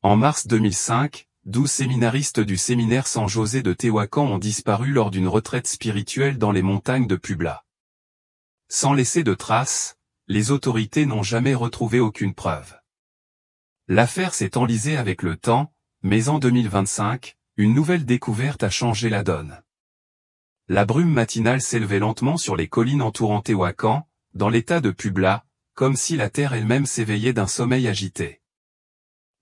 En mars 2005, 12 séminaristes du séminaire San José de Tehuacan ont disparu lors d'une retraite spirituelle dans les montagnes de Puebla. Sans laisser de traces, les autorités n'ont jamais retrouvé aucune preuve. L'affaire s'est enlisée avec le temps, mais en 2025, une nouvelle découverte a changé la donne. La brume matinale s'élevait lentement sur les collines entourant Tehuacan, dans l'état de Puebla, comme si la terre elle-même s'éveillait d'un sommeil agité.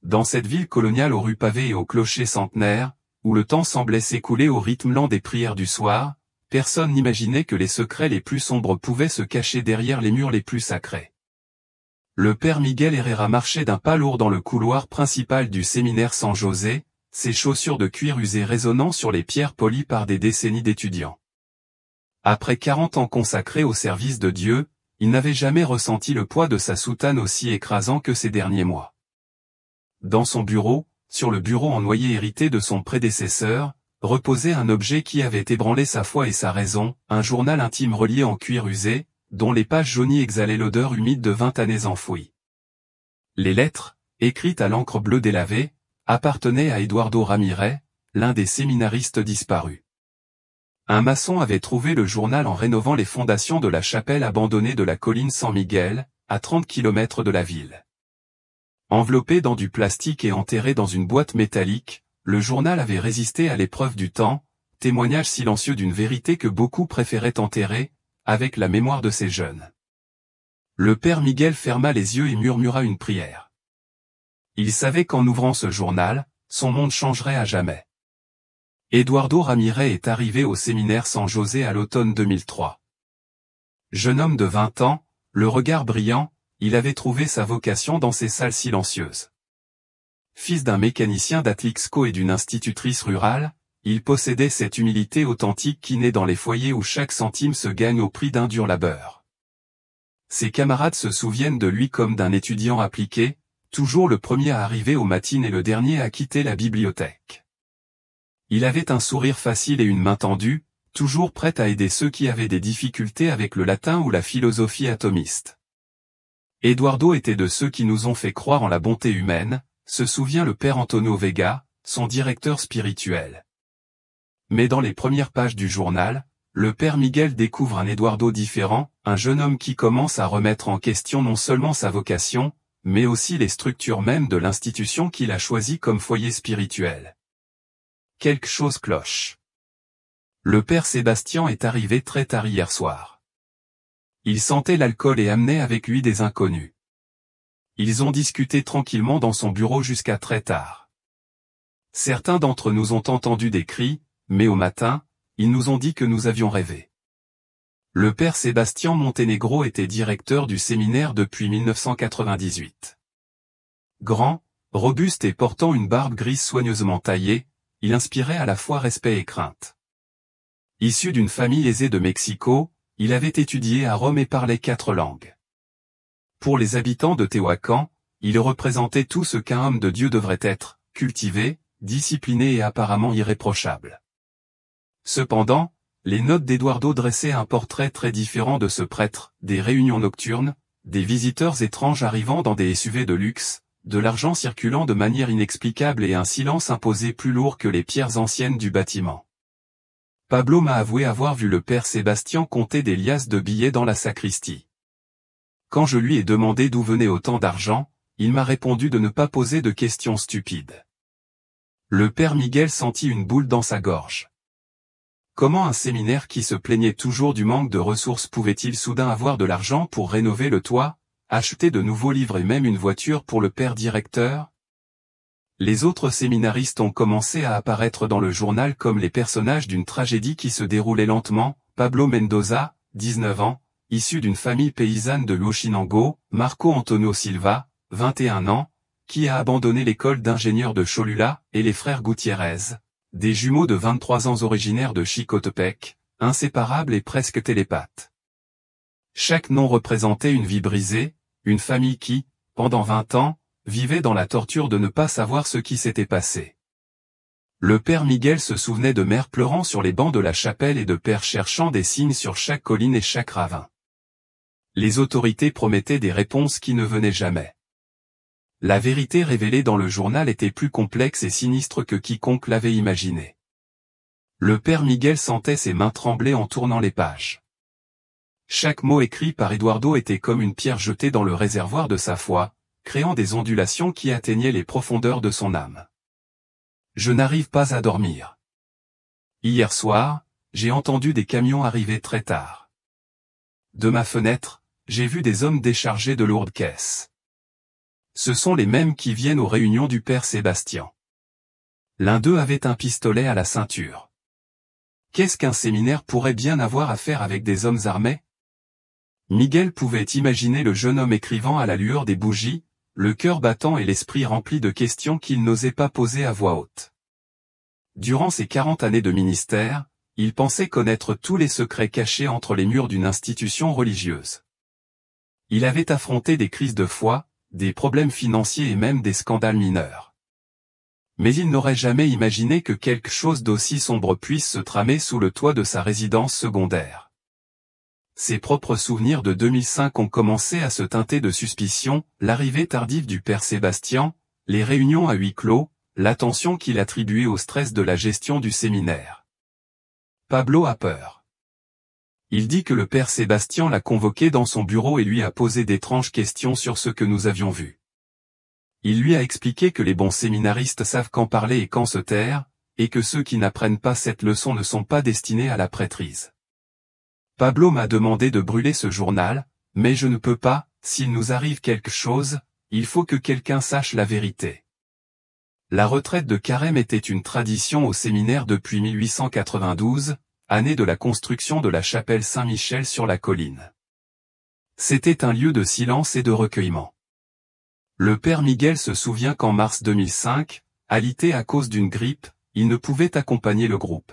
Dans cette ville coloniale aux rues pavées et aux clochers centenaires, où le temps semblait s'écouler au rythme lent des prières du soir, personne n'imaginait que les secrets les plus sombres pouvaient se cacher derrière les murs les plus sacrés. Le père Miguel Herrera marchait d'un pas lourd dans le couloir principal du séminaire San José, ses chaussures de cuir usé résonnant sur les pierres polies par des décennies d'étudiants. Après 40 ans consacrés au service de Dieu, il n'avait jamais ressenti le poids de sa soutane aussi écrasant que ces derniers mois. Dans son bureau, sur le bureau en noyer hérité de son prédécesseur, reposait un objet qui avait ébranlé sa foi et sa raison, un journal intime relié en cuir usé, dont les pages jaunies exhalaient l'odeur humide de 20 années enfouies. Les lettres, écrites à l'encre bleue délavée, appartenaient à Eduardo Ramirez, l'un des séminaristes disparus. Un maçon avait trouvé le journal en rénovant les fondations de la chapelle abandonnée de la colline San Miguel, à 30 km de la ville. Enveloppé dans du plastique et enterré dans une boîte métallique, le journal avait résisté à l'épreuve du temps, témoignage silencieux d'une vérité que beaucoup préféraient enterrer, avec la mémoire de ces jeunes. Le père Miguel ferma les yeux et murmura une prière. Il savait qu'en ouvrant ce journal, son monde changerait à jamais. Eduardo Ramirez est arrivé au séminaire San José à l'automne 2003. Jeune homme de 20 ans, le regard brillant, il avait trouvé sa vocation dans ces salles silencieuses. Fils d'un mécanicien d'Atlixco et d'une institutrice rurale, il possédait cette humilité authentique qui naît dans les foyers où chaque centime se gagne au prix d'un dur labeur. Ses camarades se souviennent de lui comme d'un étudiant appliqué, toujours le premier à arriver aux matines et le dernier à quitter la bibliothèque. Il avait un sourire facile et une main tendue, toujours prêt à aider ceux qui avaient des difficultés avec le latin ou la philosophie atomiste. Eduardo était de ceux qui nous ont fait croire en la bonté humaine, se souvient le père Antonio Vega, son directeur spirituel. Mais dans les premières pages du journal, le père Miguel découvre un Eduardo différent, un jeune homme qui commence à remettre en question non seulement sa vocation, mais aussi les structures mêmes de l'institution qu'il a choisie comme foyer spirituel. Quelque chose cloche. Le père Sébastien est arrivé très tard hier soir. Il sentait l'alcool et amenait avec lui des inconnus. Ils ont discuté tranquillement dans son bureau jusqu'à très tard. Certains d'entre nous ont entendu des cris, mais au matin, ils nous ont dit que nous avions rêvé. Le père Sébastien Montenegro était directeur du séminaire depuis 1998. Grand, robuste et portant une barbe grise soigneusement taillée, il inspirait à la fois respect et crainte. Issu d'une famille aisée de Mexico, il avait étudié à Rome et parlait 4 langues. Pour les habitants de Tehuacan, il représentait tout ce qu'un homme de Dieu devrait être, cultivé, discipliné et apparemment irréprochable. Cependant, les notes d'Eduardo dressaient un portrait très différent de ce prêtre, des réunions nocturnes, des visiteurs étranges arrivant dans des SUV de luxe, de l'argent circulant de manière inexplicable et un silence imposé plus lourd que les pierres anciennes du bâtiment. Pablo m'a avoué avoir vu le père Sébastien compter des liasses de billets dans la sacristie. Quand je lui ai demandé d'où venait autant d'argent, il m'a répondu de ne pas poser de questions stupides. Le père Miguel sentit une boule dans sa gorge. Comment un séminaire qui se plaignait toujours du manque de ressources pouvait-il soudain avoir de l'argent pour rénover le toit, acheter de nouveaux livres et même une voiture pour le père directeur? Les autres séminaristes ont commencé à apparaître dans le journal comme les personnages d'une tragédie qui se déroulait lentement. Pablo Mendoza, 19 ans, issu d'une famille paysanne de Huachinango, Marco Antonio Silva, 21 ans, qui a abandonné l'école d'ingénieur de Cholula, et les frères Gutiérrez, des jumeaux de 23 ans originaires de Chicotepec, inséparables et presque télépathes. Chaque nom représentait une vie brisée, une famille qui, pendant 20 ans, vivait dans la torture de ne pas savoir ce qui s'était passé. Le père Miguel se souvenait de mères pleurant sur les bancs de la chapelle et de pères cherchant des signes sur chaque colline et chaque ravin. Les autorités promettaient des réponses qui ne venaient jamais. La vérité révélée dans le journal était plus complexe et sinistre que quiconque l'avait imaginé. Le père Miguel sentait ses mains trembler en tournant les pages. Chaque mot écrit par Eduardo était comme une pierre jetée dans le réservoir de sa foi, créant des ondulations qui atteignaient les profondeurs de son âme. Je n'arrive pas à dormir. Hier soir, j'ai entendu des camions arriver très tard. De ma fenêtre, j'ai vu des hommes décharger de lourdes caisses. Ce sont les mêmes qui viennent aux réunions du père Sébastien. L'un d'eux avait un pistolet à la ceinture. Qu'est-ce qu'un séminaire pourrait bien avoir à faire avec des hommes armés? Miguel pouvait imaginer le jeune homme écrivant à la lueur des bougies, le cœur battant et l'esprit rempli de questions qu'il n'osait pas poser à voix haute. Durant ses 40 années de ministère, il pensait connaître tous les secrets cachés entre les murs d'une institution religieuse. Il avait affronté des crises de foi, des problèmes financiers et même des scandales mineurs. Mais il n'aurait jamais imaginé que quelque chose d'aussi sombre puisse se tramer sous le toit de sa résidence secondaire. Ses propres souvenirs de 2005 ont commencé à se teinter de suspicion, l'arrivée tardive du père Sébastien, les réunions à huis clos, l'attention qu'il attribuait au stress de la gestion du séminaire. Pablo a peur. Il dit que le père Sébastien l'a convoqué dans son bureau et lui a posé d'étranges questions sur ce que nous avions vu. Il lui a expliqué que les bons séminaristes savent quand parler et quand se taire, et que ceux qui n'apprennent pas cette leçon ne sont pas destinés à la prêtrise. Pablo m'a demandé de brûler ce journal, mais je ne peux pas, s'il nous arrive quelque chose, il faut que quelqu'un sache la vérité. La retraite de carême était une tradition au séminaire depuis 1892, année de la construction de la chapelle Saint-Michel sur la colline. C'était un lieu de silence et de recueillement. Le père Miguel se souvient qu'en mars 2005, alité à cause d'une grippe, il ne pouvait accompagner le groupe.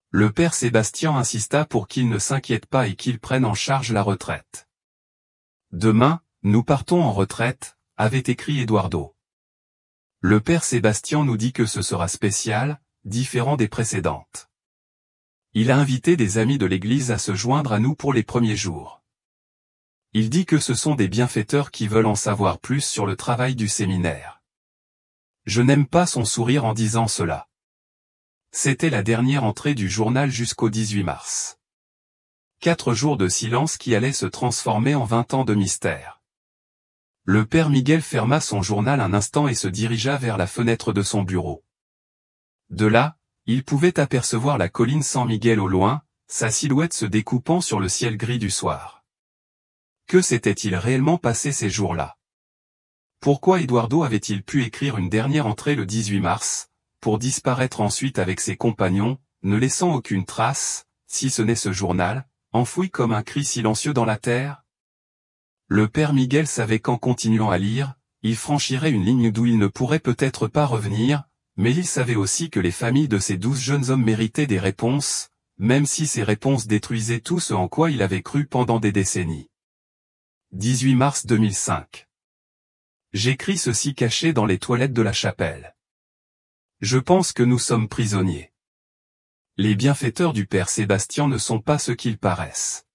Le père Sébastien insista pour qu'il ne s'inquiète pas et qu'il prenne en charge la retraite. Demain, nous partons en retraite, avait écrit Eduardo. Le père Sébastien nous dit que ce sera spécial, différent des précédentes. Il a invité des amis de l'église à se joindre à nous pour les premiers jours. Il dit que ce sont des bienfaiteurs qui veulent en savoir plus sur le travail du séminaire. Je n'aime pas son sourire en disant cela. C'était la dernière entrée du journal jusqu'au 18 mars. 4 jours de silence qui allaient se transformer en 20 ans de mystère. Le père Miguel ferma son journal un instant et se dirigea vers la fenêtre de son bureau. De là, il pouvait apercevoir la colline San Miguel au loin, sa silhouette se découpant sur le ciel gris du soir. Que s'était-il réellement passé ces jours-là? Pourquoi Eduardo avait-il pu écrire une dernière entrée le 18 mars, pour disparaître ensuite avec ses compagnons, ne laissant aucune trace, si ce n'est ce journal, enfoui comme un cri silencieux dans la terre? Le père Miguel savait qu'en continuant à lire, il franchirait une ligne d'où il ne pourrait peut-être pas revenir, mais il savait aussi que les familles de ces 12 jeunes hommes méritaient des réponses, même si ces réponses détruisaient tout ce en quoi il avait cru pendant des décennies. 18 mars 2005. J'écris ceci caché dans les toilettes de la chapelle. Je pense que nous sommes prisonniers. Les bienfaiteurs du père Sébastien ne sont pas ce qu'ils paraissent.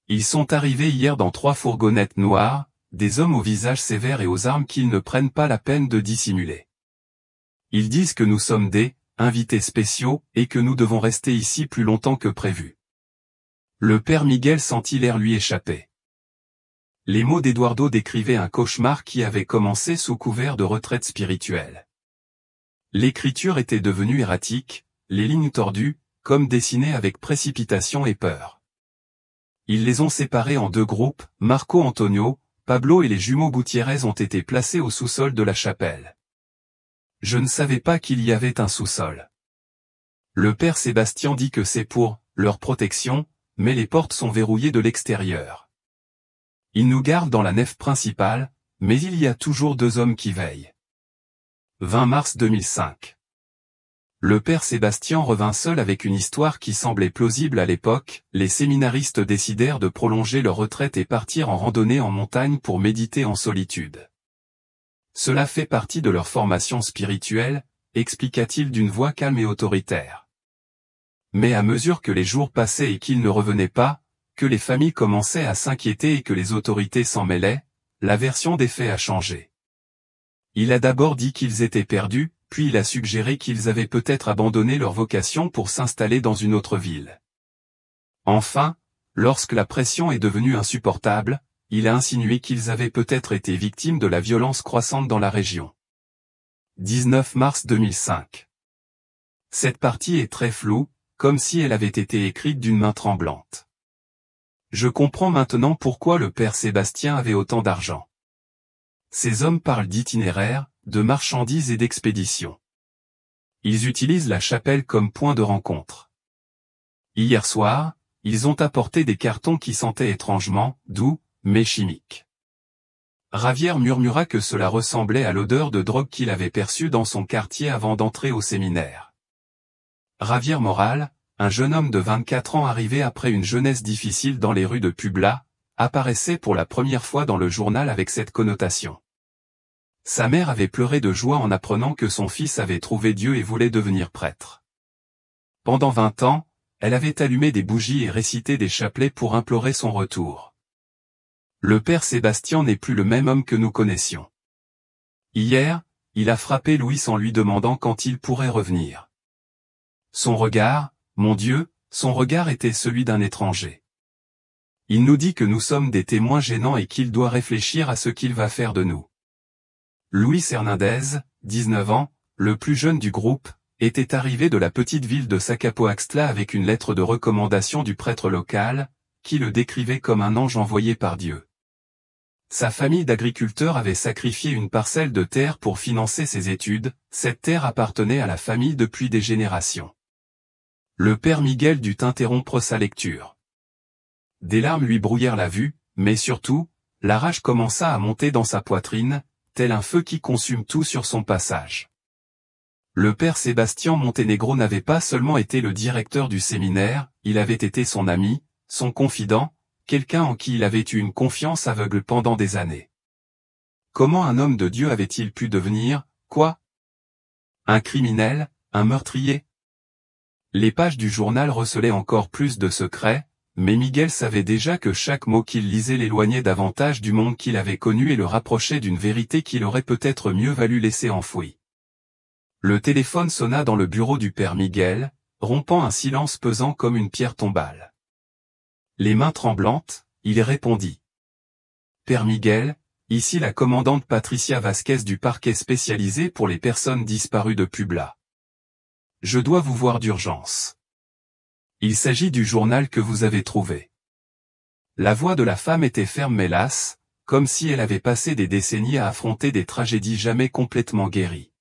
Ils sont arrivés hier dans 3 fourgonnettes noires, des hommes au visage sévère et aux armes qu'ils ne prennent pas la peine de dissimuler. Ils disent que nous sommes des invités spéciaux et que nous devons rester ici plus longtemps que prévu. Le père Miguel sentit l'air lui échapper. Les mots d'Eduardo décrivaient un cauchemar qui avait commencé sous couvert de retraite spirituelle. L'écriture était devenue erratique, les lignes tordues, comme dessinées avec précipitation et peur. Ils les ont séparés en 2 groupes, Marco Antonio, Pablo et les jumeaux Gutiérrez ont été placés au sous-sol de la chapelle. Je ne savais pas qu'il y avait un sous-sol. Le père Sébastien dit que c'est pour leur protection, mais les portes sont verrouillées de l'extérieur. Ils nous gardent dans la nef principale, mais il y a toujours 2 hommes qui veillent. 20 mars 2005. Le père Sébastien revint seul avec une histoire qui semblait plausible à l'époque. Les séminaristes décidèrent de prolonger leur retraite et partir en randonnée en montagne pour méditer en solitude. Cela fait partie de leur formation spirituelle, expliqua-t-il d'une voix calme et autoritaire. Mais à mesure que les jours passaient et qu'ils ne revenaient pas, que les familles commençaient à s'inquiéter et que les autorités s'en mêlaient, la version des faits a changé. Il a d'abord dit qu'ils étaient perdus, puis il a suggéré qu'ils avaient peut-être abandonné leur vocation pour s'installer dans une autre ville. Enfin, lorsque la pression est devenue insupportable, il a insinué qu'ils avaient peut-être été victimes de la violence croissante dans la région. 19 mars 2005. Cette partie est très floue, comme si elle avait été écrite d'une main tremblante. Je comprends maintenant pourquoi le père Sébastien avait autant d'argent. Ces hommes parlent d'itinéraires, de marchandises et d'expéditions. Ils utilisent la chapelle comme point de rencontre. Hier soir, ils ont apporté des cartons qui sentaient étrangement doux, mais chimiques. Ravière murmura que cela ressemblait à l'odeur de drogue qu'il avait perçue dans son quartier avant d'entrer au séminaire. Ravière Moral, un jeune homme de 24 ans arrivé après une jeunesse difficile dans les rues de Publa, apparaissait pour la première fois dans le journal avec cette connotation. Sa mère avait pleuré de joie en apprenant que son fils avait trouvé Dieu et voulait devenir prêtre. Pendant 20 ans, elle avait allumé des bougies et récité des chapelets pour implorer son retour. Le père Sébastien n'est plus le même homme que nous connaissions. Hier, il a frappé Louis en lui demandant quand il pourrait revenir. Son regard, mon Dieu, son regard était celui d'un étranger. Il nous dit que nous sommes des témoins gênants et qu'il doit réfléchir à ce qu'il va faire de nous. Luis Hernandez, 19 ans, le plus jeune du groupe, était arrivé de la petite ville de Sacapoaxtla avec une lettre de recommandation du prêtre local, qui le décrivait comme un ange envoyé par Dieu. Sa famille d'agriculteurs avait sacrifié une parcelle de terre pour financer ses études, cette terre appartenait à la famille depuis des générations. Le père Miguel dut interrompre sa lecture. Des larmes lui brouillèrent la vue, mais surtout, la rage commença à monter dans sa poitrine, tel un feu qui consume tout sur son passage. Le père Sébastien Montenegro n'avait pas seulement été le directeur du séminaire, il avait été son ami, son confident, quelqu'un en qui il avait eu une confiance aveugle pendant des années. Comment un homme de Dieu avait-il pu devenir, quoi? Un criminel, un meurtrier? Les pages du journal recelaient encore plus de secrets, mais Miguel savait déjà que chaque mot qu'il lisait l'éloignait davantage du monde qu'il avait connu et le rapprochait d'une vérité qu'il aurait peut-être mieux valu laisser enfouie. Le téléphone sonna dans le bureau du père Miguel, rompant un silence pesant comme une pierre tombale. Les mains tremblantes, il répondit. Père Miguel, ici la commandante Patricia Vasquez du parquet spécialisé pour les personnes disparues de Publa. Je dois vous voir d'urgence. Il s'agit du journal que vous avez trouvé. La voix de la femme était ferme mais lasse, comme si elle avait passé des décennies à affronter des tragédies jamais complètement guéries.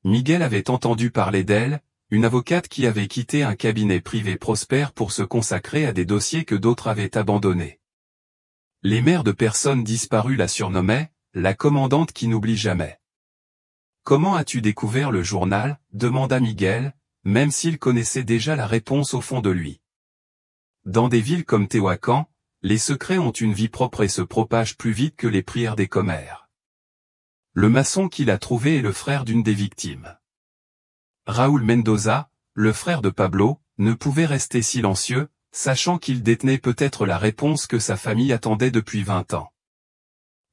Miguel avait entendu parler d'elle, une avocate qui avait quitté un cabinet privé prospère pour se consacrer à des dossiers que d'autres avaient abandonnés. Les mères de personnes disparues la surnommaient, la commandante qui n'oublie jamais. Comment as-tu découvert le journal? Demanda Miguel, même s'il connaissait déjà la réponse au fond de lui. Dans des villes comme Tehuacan, les secrets ont une vie propre et se propagent plus vite que les prières des commères. Le maçon qui l'a trouvé est le frère d'une des victimes. Raúl Mendoza, le frère de Pablo, ne pouvait rester silencieux, sachant qu'il détenait peut-être la réponse que sa famille attendait depuis 20 ans.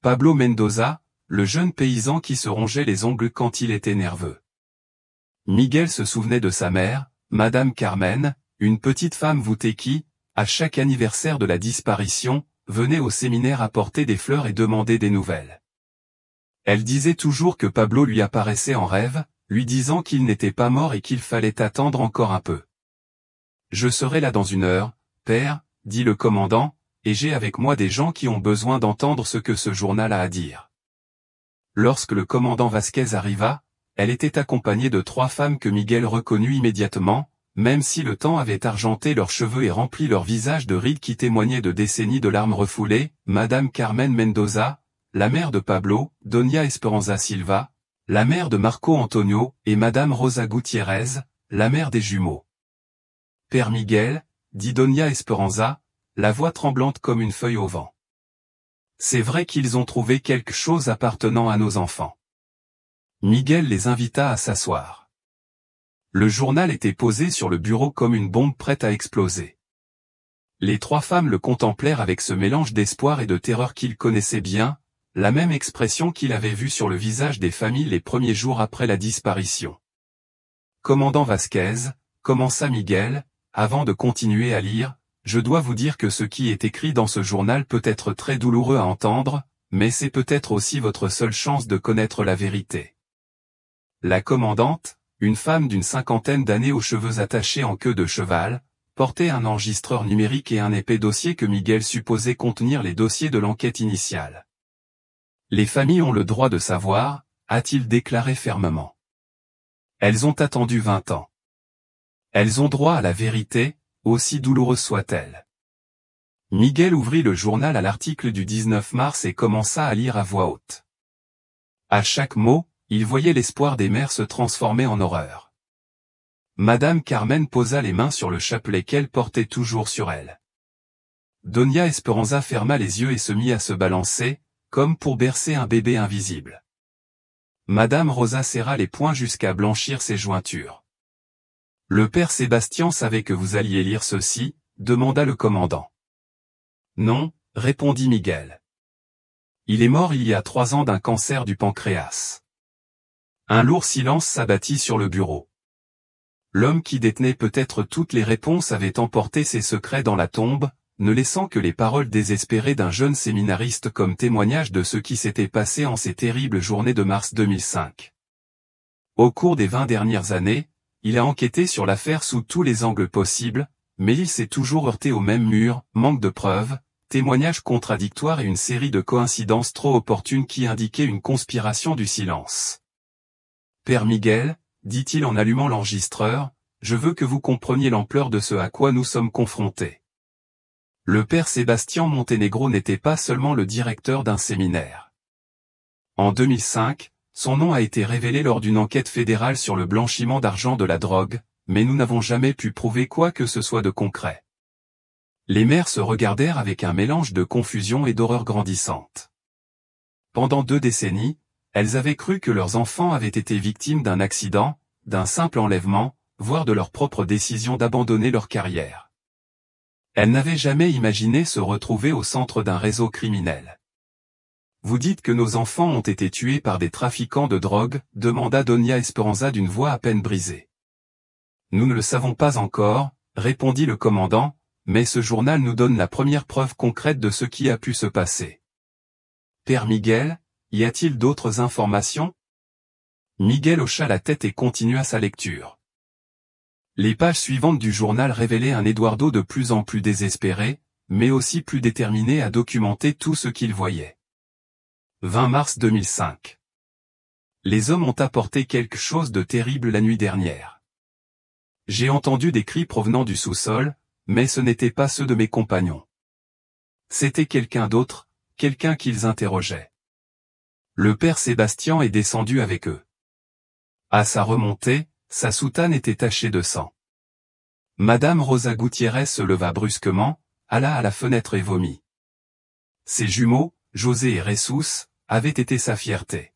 Pablo Mendoza, le jeune paysan qui se rongeait les ongles quand il était nerveux. Miguel se souvenait de sa mère, Madame Carmen, une petite femme voûtée qui, à chaque anniversaire de la disparition, venait au séminaire apporter des fleurs et demander des nouvelles. Elle disait toujours que Pablo lui apparaissait en rêve, lui disant qu'il n'était pas mort et qu'il fallait attendre encore un peu. « Je serai là dans 1 heure, père, dit le commandant, et j'ai avec moi des gens qui ont besoin d'entendre ce que ce journal a à dire. » Lorsque le commandant Vasquez arriva, elle était accompagnée de 3 femmes que Miguel reconnut immédiatement, même si le temps avait argenté leurs cheveux et rempli leurs visages de rides qui témoignaient de décennies de larmes refoulées, Madame Carmen Mendoza, la mère de Pablo, Doña Esperanza Silva, la mère de Marco Antonio, et Madame Rosa Gutiérrez, la mère des jumeaux. « Père Miguel, dit Doña Esperanza, la voix tremblante comme une feuille au vent. C'est vrai qu'ils ont trouvé quelque chose appartenant à nos enfants. » Miguel les invita à s'asseoir. Le journal était posé sur le bureau comme une bombe prête à exploser. Les 3 femmes le contemplèrent avec ce mélange d'espoir et de terreur qu'ils connaissaient bien, la même expression qu'il avait vue sur le visage des familles les premiers jours après la disparition. Commandant Vasquez, commença Miguel, avant de continuer à lire, je dois vous dire que ce qui est écrit dans ce journal peut être très douloureux à entendre, mais c'est peut-être aussi votre seule chance de connaître la vérité. La commandante, une femme d'une cinquantaine d'années aux cheveux attachés en queue de cheval, portait un enregistreur numérique et un épais dossier que Miguel supposait contenir les dossiers de l'enquête initiale. Les familles ont le droit de savoir, a-t-il déclaré fermement. Elles ont attendu 20 ans. Elles ont droit à la vérité, aussi douloureuse soit-elle. Miguel ouvrit le journal à l'article du 19 mars et commença à lire à voix haute. À chaque mot, il voyait l'espoir des mères se transformer en horreur. Madame Carmen posa les mains sur le chapelet qu'elle portait toujours sur elle. Doña Esperanza ferma les yeux et se mit à se balancer, comme pour bercer un bébé invisible. Madame Rosa serra les poings jusqu'à blanchir ses jointures. Le père Sébastien savait que vous alliez lire ceci, demanda le commandant. Non, répondit Miguel. Il est mort il y a 3 ans d'un cancer du pancréas. Un lourd silence s'abattit sur le bureau. L'homme qui détenait peut-être toutes les réponses avait emporté ses secrets dans la tombe, ne laissant que les paroles désespérées d'un jeune séminariste comme témoignage de ce qui s'était passé en ces terribles journées de mars 2005. Au cours des 20 dernières années, il a enquêté sur l'affaire sous tous les angles possibles, mais il s'est toujours heurté au même mur, manque de preuves, témoignages contradictoires et une série de coïncidences trop opportunes qui indiquaient une conspiration du silence. Père Miguel, dit-il en allumant l'enregistreur, je veux que vous compreniez l'ampleur de ce à quoi nous sommes confrontés. Le père Sébastien Montenegro n'était pas seulement le directeur d'un séminaire. En 2005, son nom a été révélé lors d'une enquête fédérale sur le blanchiment d'argent de la drogue, mais nous n'avons jamais pu prouver quoi que ce soit de concret. Les mères se regardèrent avec un mélange de confusion et d'horreur grandissante. Pendant 2 décennies, elles avaient cru que leurs enfants avaient été victimes d'un accident, d'un simple enlèvement, voire de leur propre décision d'abandonner leur carrière. Elles n'avaient jamais imaginé se retrouver au centre d'un réseau criminel. Vous dites que nos enfants ont été tués par des trafiquants de drogue, demanda Doña Esperanza d'une voix à peine brisée. Nous ne le savons pas encore, répondit le commandant, mais ce journal nous donne la première preuve concrète de ce qui a pu se passer. Père Miguel, y a-t-il d'autres informations? Miguel hocha la tête et continua sa lecture. Les pages suivantes du journal révélaient un Eduardo de plus en plus désespéré, mais aussi plus déterminé à documenter tout ce qu'il voyait. 20 mars 2005. Les hommes ont apporté quelque chose de terrible la nuit dernière. J'ai entendu des cris provenant du sous-sol, mais ce n'étaient pas ceux de mes compagnons. C'était quelqu'un d'autre, quelqu'un qu'ils interrogeaient. Le père Sébastien est descendu avec eux. À sa remontée, sa soutane était tachée de sang. Madame Rosa Gutiérrez se leva brusquement, alla à la fenêtre et vomit. Ses jumeaux, José et Jesus, avaient été sa fierté.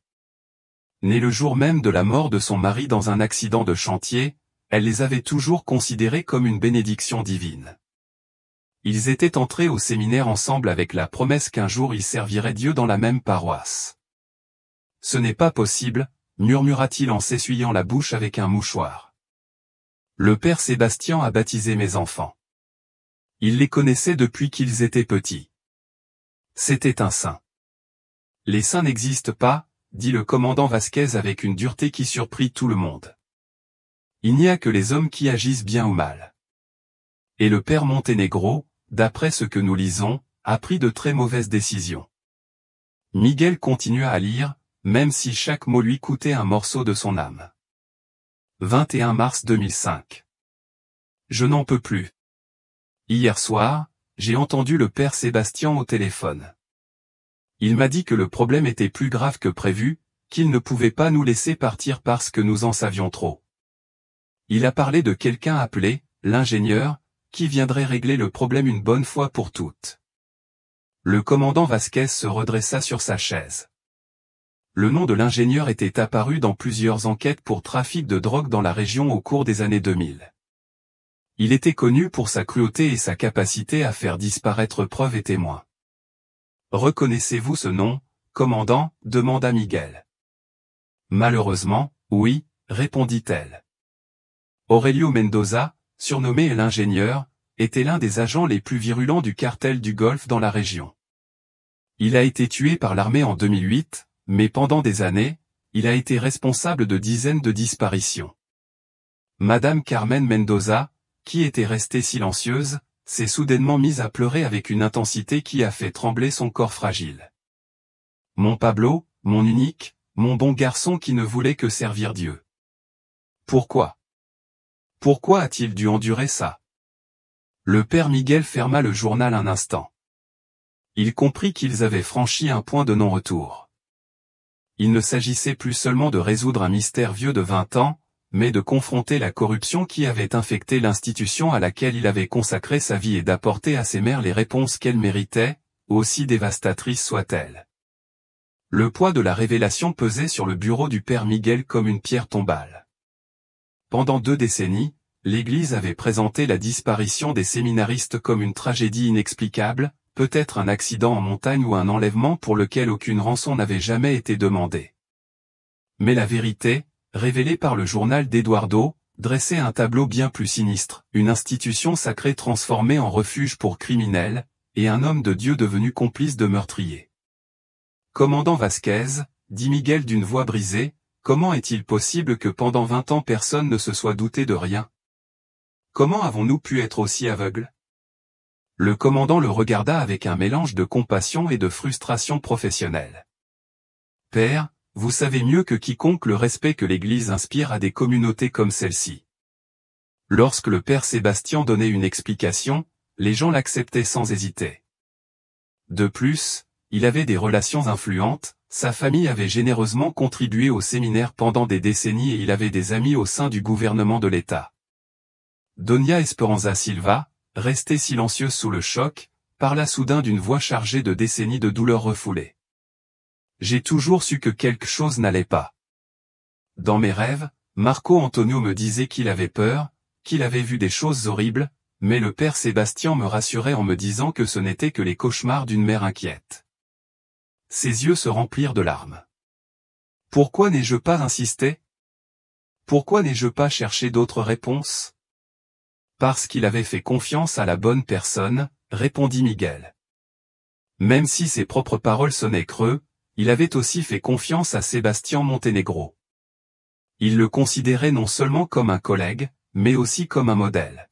Née le jour même de la mort de son mari dans un accident de chantier, elle les avait toujours considérés comme une bénédiction divine. Ils étaient entrés au séminaire ensemble avec la promesse qu'un jour ils serviraient Dieu dans la même paroisse. Ce n'est pas possible, murmura-t-il en s'essuyant la bouche avec un mouchoir. Le père Sébastien a baptisé mes enfants. Il les connaissait depuis qu'ils étaient petits. C'était un saint. Les saints n'existent pas, dit le commandant Vasquez avec une dureté qui surprit tout le monde. Il n'y a que les hommes qui agissent bien ou mal. Et le père Montenegro, d'après ce que nous lisons, a pris de très mauvaises décisions. Miguel continua à lire, même si chaque mot lui coûtait un morceau de son âme. 21 mars 2005. Je n'en peux plus. Hier soir, j'ai entendu le père Sébastien au téléphone. Il m'a dit que le problème était plus grave que prévu, qu'il ne pouvait pas nous laisser partir parce que nous en savions trop. Il a parlé de quelqu'un appelé, l'ingénieur, qui viendrait régler le problème une bonne fois pour toutes. Le commandant Vasquez se redressa sur sa chaise. Le nom de l'ingénieur était apparu dans plusieurs enquêtes pour trafic de drogue dans la région au cours des années 2000. Il était connu pour sa cruauté et sa capacité à faire disparaître preuves et témoins. Reconnaissez-vous ce nom, commandant, demanda Miguel. Malheureusement, oui, répondit-elle. Aurelio Mendoza, surnommé l'ingénieur, était l'un des agents les plus virulents du cartel du Golfe dans la région. Il a été tué par l'armée en 2008, mais pendant des années, il a été responsable de dizaines de disparitions. Madame Carmen Mendoza, qui était restée silencieuse, s'est soudainement mise à pleurer avec une intensité qui a fait trembler son corps fragile. Mon Pablo, mon unique, mon bon garçon qui ne voulait que servir Dieu. Pourquoi? Pourquoi a-t-il dû endurer ça? Le père Miguel ferma le journal un instant. Il comprit qu'ils avaient franchi un point de non-retour. Il ne s'agissait plus seulement de résoudre un mystère vieux de 20 ans, mais de confronter la corruption qui avait infecté l'institution à laquelle il avait consacré sa vie et d'apporter à ses mères les réponses qu'elles méritaient, aussi dévastatrices soient-elles. Le poids de la révélation pesait sur le bureau du père Miguel comme une pierre tombale. Pendant 2 décennies, l'Église avait présenté la disparition des séminaristes comme une tragédie inexplicable, peut-être un accident en montagne ou un enlèvement pour lequel aucune rançon n'avait jamais été demandée. Mais la vérité, révélée par le journal d'Eduardo, dressait un tableau bien plus sinistre, une institution sacrée transformée en refuge pour criminels, et un homme de Dieu devenu complice de meurtriers. Commandant Vasquez, dit Miguel d'une voix brisée, comment est-il possible que pendant 20 ans personne ne se soit douté de rien? Comment avons-nous pu être aussi aveugles? Le commandant le regarda avec un mélange de compassion et de frustration professionnelle. Père, vous savez mieux que quiconque le respect que l'Église inspire à des communautés comme celle-ci. Lorsque le père Sébastien donnait une explication, les gens l'acceptaient sans hésiter. De plus, il avait des relations influentes, sa famille avait généreusement contribué au séminaire pendant des décennies et il avait des amis au sein du gouvernement de l'État. Doña Esperanza Silva, restée silencieuse sous le choc, parla soudain d'une voix chargée de décennies de douleurs refoulées. J'ai toujours su que quelque chose n'allait pas. Dans mes rêves, Marco Antonio me disait qu'il avait peur, qu'il avait vu des choses horribles, mais le père Sébastien me rassurait en me disant que ce n'étaient que les cauchemars d'une mère inquiète. Ses yeux se remplirent de larmes. Pourquoi n'ai-je pas insisté? Pourquoi n'ai-je pas cherché d'autres réponses? Parce qu'il avait fait confiance à la bonne personne, répondit Miguel. Même si ses propres paroles sonnaient creux, il avait aussi fait confiance à Sébastien Montenegro. Il le considérait non seulement comme un collègue, mais aussi comme un modèle.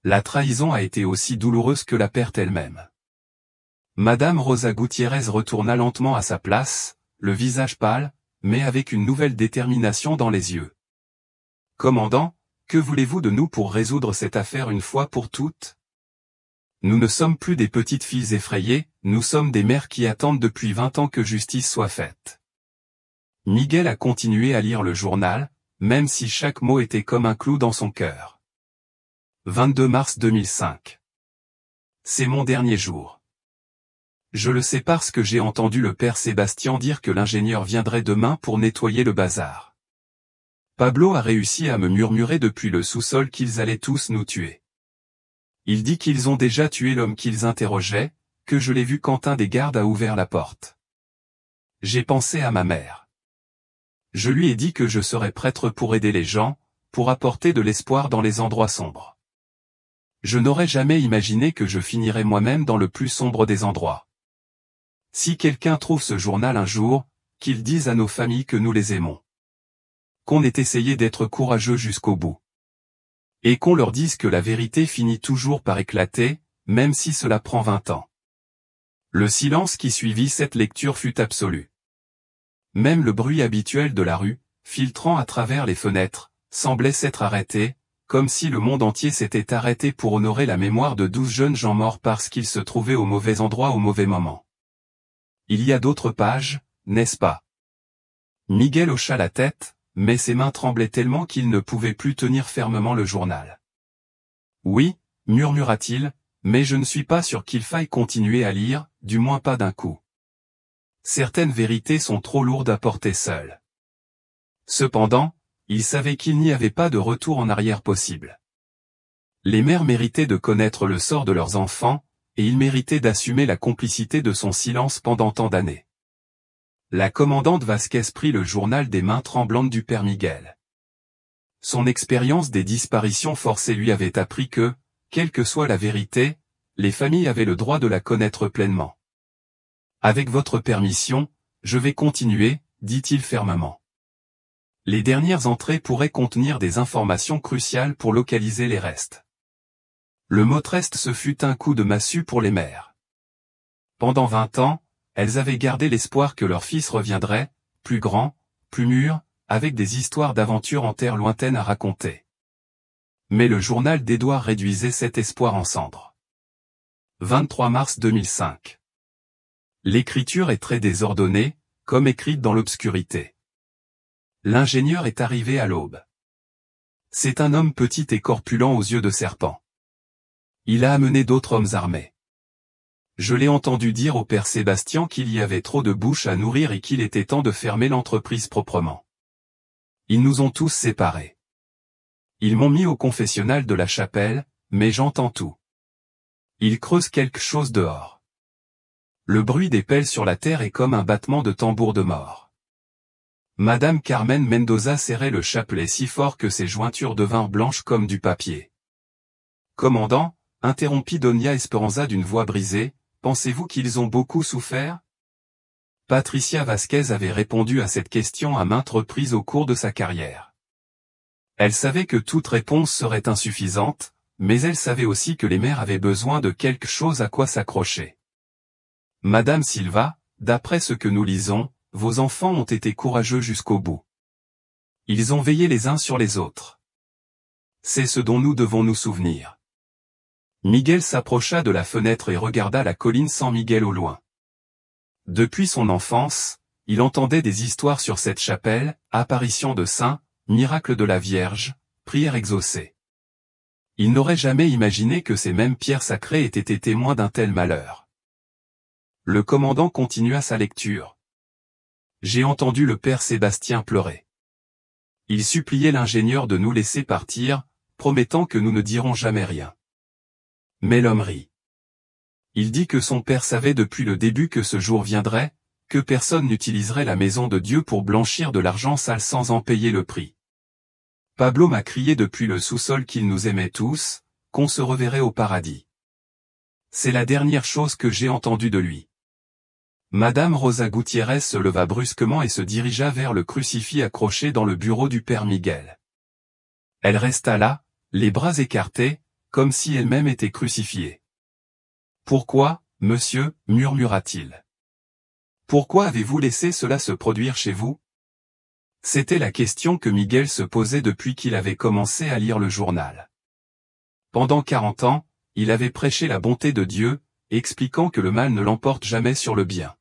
La trahison a été aussi douloureuse que la perte elle-même. Madame Rosa Gutiérrez retourna lentement à sa place, le visage pâle, mais avec une nouvelle détermination dans les yeux. Commandant, que voulez-vous de nous pour résoudre cette affaire une fois pour toutes? Nous ne sommes plus des petites filles effrayées, nous sommes des mères qui attendent depuis 20 ans que justice soit faite. Miguel a continué à lire le journal, même si chaque mot était comme un clou dans son cœur. 22 mars 2005. C'est mon dernier jour. Je le sais parce que j'ai entendu le père Sébastien dire que l'ingénieur viendrait demain pour nettoyer le bazar. Pablo a réussi à me murmurer depuis le sous-sol qu'ils allaient tous nous tuer. Il dit qu'ils ont déjà tué l'homme qu'ils interrogeaient, que je l'ai vu quand un des gardes a ouvert la porte. J'ai pensé à ma mère. Je lui ai dit que je serais prêtre pour aider les gens, pour apporter de l'espoir dans les endroits sombres. Je n'aurais jamais imaginé que je finirais moi-même dans le plus sombre des endroits. Si quelqu'un trouve ce journal un jour, qu'il dise à nos familles que nous les aimons. Qu'on ait essayé d'être courageux jusqu'au bout. Et qu'on leur dise que la vérité finit toujours par éclater, même si cela prend 20 ans. Le silence qui suivit cette lecture fut absolu. Même le bruit habituel de la rue, filtrant à travers les fenêtres, semblait s'être arrêté, comme si le monde entier s'était arrêté pour honorer la mémoire de 12 jeunes gens morts parce qu'ils se trouvaient au mauvais endroit au mauvais moment. Il y a d'autres pages, n'est-ce pas? Miguel hocha la tête, mais ses mains tremblaient tellement qu'il ne pouvait plus tenir fermement le journal. Oui, murmura-t-il, mais je ne suis pas sûr qu'il faille continuer à lire, du moins pas d'un coup. Certaines vérités sont trop lourdes à porter seules. Cependant, il savait qu'il n'y avait pas de retour en arrière possible. Les mères méritaient de connaître le sort de leurs enfants, et il méritait d'assumer la complicité de son silence pendant tant d'années. La commandante Vasquez prit le journal des mains tremblantes du père Miguel. Son expérience des disparitions forcées lui avait appris que, quelle que soit la vérité, les familles avaient le droit de la connaître pleinement. Avec votre permission, je vais continuer, dit-il fermement. Les dernières entrées pourraient contenir des informations cruciales pour localiser les restes. Le mot reste ce fut un coup de massue pour les mères. Pendant 20 ans, elles avaient gardé l'espoir que leur fils reviendrait, plus grand, plus mûr, avec des histoires d'aventures en terre lointaine à raconter. Mais le journal d'Édouard réduisait cet espoir en cendres. 23 mars 2005. L'écriture est très désordonnée, comme écrite dans l'obscurité. L'ingénieur est arrivé à l'aube. C'est un homme petit et corpulent aux yeux de serpent. Il a amené d'autres hommes armés. Je l'ai entendu dire au père Sébastien qu'il y avait trop de bouches à nourrir et qu'il était temps de fermer l'entreprise proprement. Ils nous ont tous séparés. Ils m'ont mis au confessionnal de la chapelle, mais j'entends tout. Ils creusent quelque chose dehors. Le bruit des pelles sur la terre est comme un battement de tambour de mort. Madame Carmen Mendoza serrait le chapelet si fort que ses jointures devinrent blanches comme du papier. Commandant, interrompit Doña Esperanza d'une voix brisée, pensez-vous qu'ils ont beaucoup souffert? Patricia Vasquez avait répondu à cette question à maintes reprises au cours de sa carrière. Elle savait que toute réponse serait insuffisante, mais elle savait aussi que les mères avaient besoin de quelque chose à quoi s'accrocher. Madame Silva, d'après ce que nous lisons, vos enfants ont été courageux jusqu'au bout. Ils ont veillé les uns sur les autres. C'est ce dont nous devons nous souvenir. Miguel s'approcha de la fenêtre et regarda la colline San Miguel au loin. Depuis son enfance, il entendait des histoires sur cette chapelle, apparitions de saints, miracles de la Vierge, prières exaucées. Il n'aurait jamais imaginé que ces mêmes pierres sacrées aient été témoins d'un tel malheur. Le commandant continua sa lecture. J'ai entendu le père Sébastien pleurer. Il suppliait l'ingénieur de nous laisser partir, promettant que nous ne dirons jamais rien. Mais l'homme rit. Il dit que son père savait depuis le début que ce jour viendrait, que personne n'utiliserait la maison de Dieu pour blanchir de l'argent sale sans en payer le prix. Pablo m'a crié depuis le sous-sol qu'il nous aimait tous, qu'on se reverrait au paradis. C'est la dernière chose que j'ai entendue de lui. Madame Rosa Gutiérrez se leva brusquement et se dirigea vers le crucifix accroché dans le bureau du père Miguel. Elle resta là, les bras écartés, comme si elle-même était crucifiée. « Pourquoi, monsieur, murmura-t-il. Pourquoi avez-vous laissé cela se produire chez vous ?» C'était la question que Miguel se posait depuis qu'il avait commencé à lire le journal. Pendant 40 ans, il avait prêché la bonté de Dieu, expliquant que le mal ne l'emporte jamais sur le bien.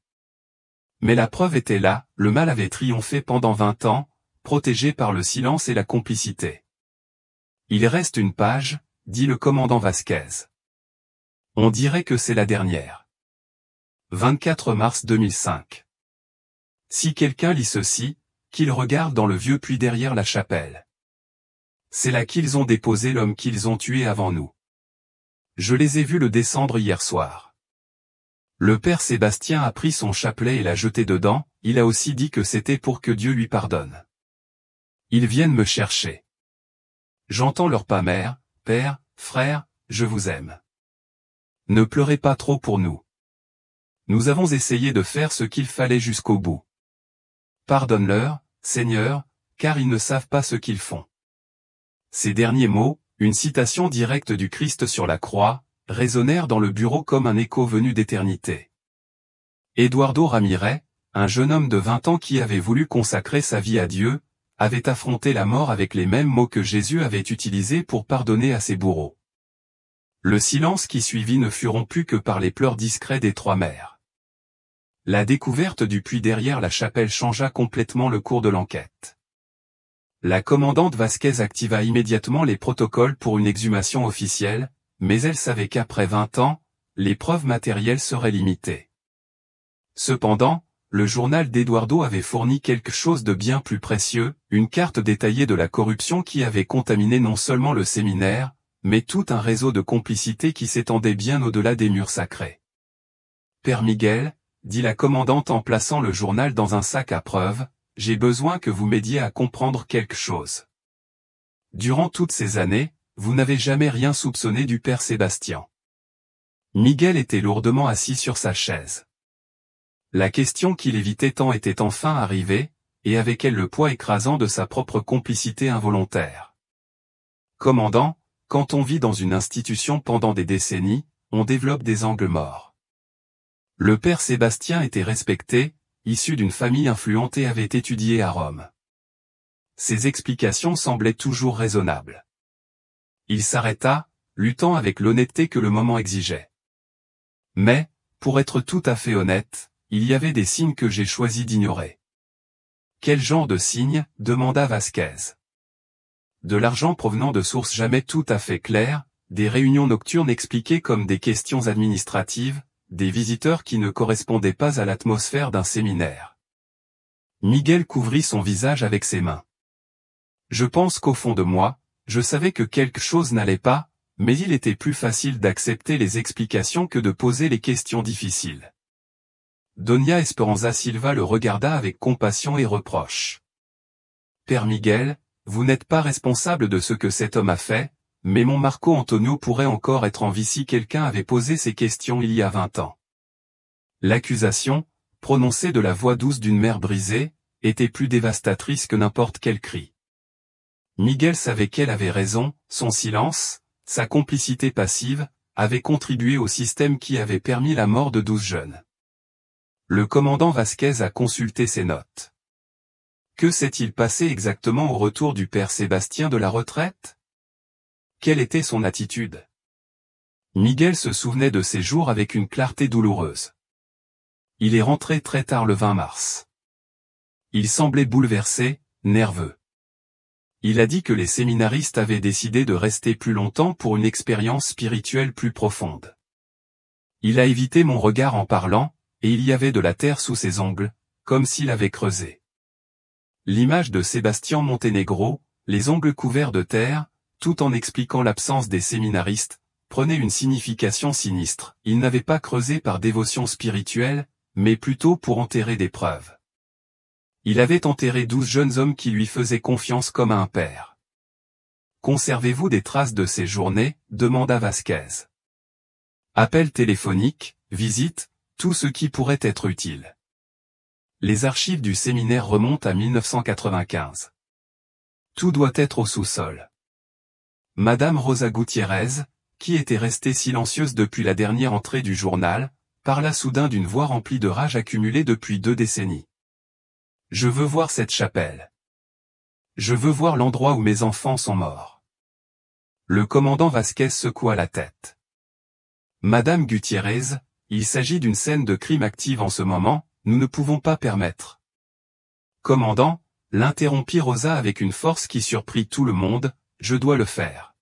Mais la preuve était là, le mal avait triomphé pendant 20 ans, protégé par le silence et la complicité. Il reste une page, dit le commandant Vasquez. On dirait que c'est la dernière. 24 mars 2005. Si quelqu'un lit ceci, qu'il regarde dans le vieux puits derrière la chapelle. C'est là qu'ils ont déposé l'homme qu'ils ont tué avant nous. Je les ai vus le descendre hier soir. Le père Sébastien a pris son chapelet et l'a jeté dedans, il a aussi dit que c'était pour que Dieu lui pardonne. Ils viennent me chercher. J'entends leur pas mère, père, frère, je vous aime. Ne pleurez pas trop pour nous. Nous avons essayé de faire ce qu'il fallait jusqu'au bout. Pardonne-leur, Seigneur, car ils ne savent pas ce qu'ils font. Ces derniers mots, une citation directe du Christ sur la croix, résonnèrent dans le bureau comme un écho venu d'éternité. Eduardo Ramirez, un jeune homme de 20 ans qui avait voulu consacrer sa vie à Dieu, avait affronté la mort avec les mêmes mots que Jésus avait utilisés pour pardonner à ses bourreaux. Le silence qui suivit ne fut rompu que par les pleurs discrets des 3 mères. La découverte du puits derrière la chapelle changea complètement le cours de l'enquête. La commandante Vasquez activa immédiatement les protocoles pour une exhumation officielle, mais elle savait qu'après 20 ans, les preuves matérielles seraient limitées. Cependant, le journal d'Eduardo avait fourni quelque chose de bien plus précieux, une carte détaillée de la corruption qui avait contaminé non seulement le séminaire, mais tout un réseau de complicité qui s'étendait bien au-delà des murs sacrés. Père Miguel, dit la commandante en plaçant le journal dans un sac à preuves, j'ai besoin que vous m'aidiez à comprendre quelque chose. Durant toutes ces années, vous n'avez jamais rien soupçonné du père Sébastien. Miguel était lourdement assis sur sa chaise. La question qu'il évitait tant était enfin arrivée, et avec elle le poids écrasant de sa propre complicité involontaire. Commandant, quand on vit dans une institution pendant des décennies, on développe des angles morts. Le père Sébastien était respecté, issu d'une famille influente et avait étudié à Rome. Ses explications semblaient toujours raisonnables. Il s'arrêta, luttant avec l'honnêteté que le moment exigeait. Mais, pour être tout à fait honnête, il y avait des signes que j'ai choisi d'ignorer. Quel genre de signes ? Demanda Vasquez. De l'argent provenant de sources jamais tout à fait claires, des réunions nocturnes expliquées comme des questions administratives, des visiteurs qui ne correspondaient pas à l'atmosphère d'un séminaire. Miguel couvrit son visage avec ses mains. Je pense qu'au fond de moi, je savais que quelque chose n'allait pas, mais il était plus facile d'accepter les explications que de poser les questions difficiles. Doña Esperanza Silva le regarda avec compassion et reproche. Père Miguel, vous n'êtes pas responsable de ce que cet homme a fait, mais mon Marco Antonio pourrait encore être en vie si quelqu'un avait posé ces questions il y a 20 ans. L'accusation, prononcée de la voix douce d'une mère brisée, était plus dévastatrice que n'importe quel cri. Miguel savait qu'elle avait raison, son silence, sa complicité passive, avaient contribué au système qui avait permis la mort de 12 jeunes. Le commandant Vasquez a consulté ses notes. Que s'est-il passé exactement au retour du père Sébastien de la retraite ? Quelle était son attitude ? Miguel se souvenait de ces jours avec une clarté douloureuse. Il est rentré très tard le 20 mars. Il semblait bouleversé, nerveux. Il a dit que les séminaristes avaient décidé de rester plus longtemps pour une expérience spirituelle plus profonde. Il a évité mon regard en parlant, et il y avait de la terre sous ses ongles, comme s'il avait creusé. L'image de Sébastien Montenegro, les ongles couverts de terre, tout en expliquant l'absence des séminaristes, prenait une signification sinistre. Il n'avait pas creusé par dévotion spirituelle, mais plutôt pour enterrer des preuves. Il avait enterré 12 jeunes hommes qui lui faisaient confiance comme à un père. Conservez-vous des traces de ces journées ? Demanda Vasquez. Appel téléphonique, visite, tout ce qui pourrait être utile. Les archives du séminaire remontent à 1995. Tout doit être au sous-sol. Madame Rosa Gutiérrez, qui était restée silencieuse depuis la dernière entrée du journal, parla soudain d'une voix remplie de rage accumulée depuis 2 décennies. Je veux voir cette chapelle. Je veux voir l'endroit où mes enfants sont morts. Le commandant Vasquez secoua la tête. Madame Gutiérrez, il s'agit d'une scène de crime active en ce moment, nous ne pouvons pas permettre. Commandant, l'interrompit Rosa avec une force qui surprit tout le monde, je dois le faire.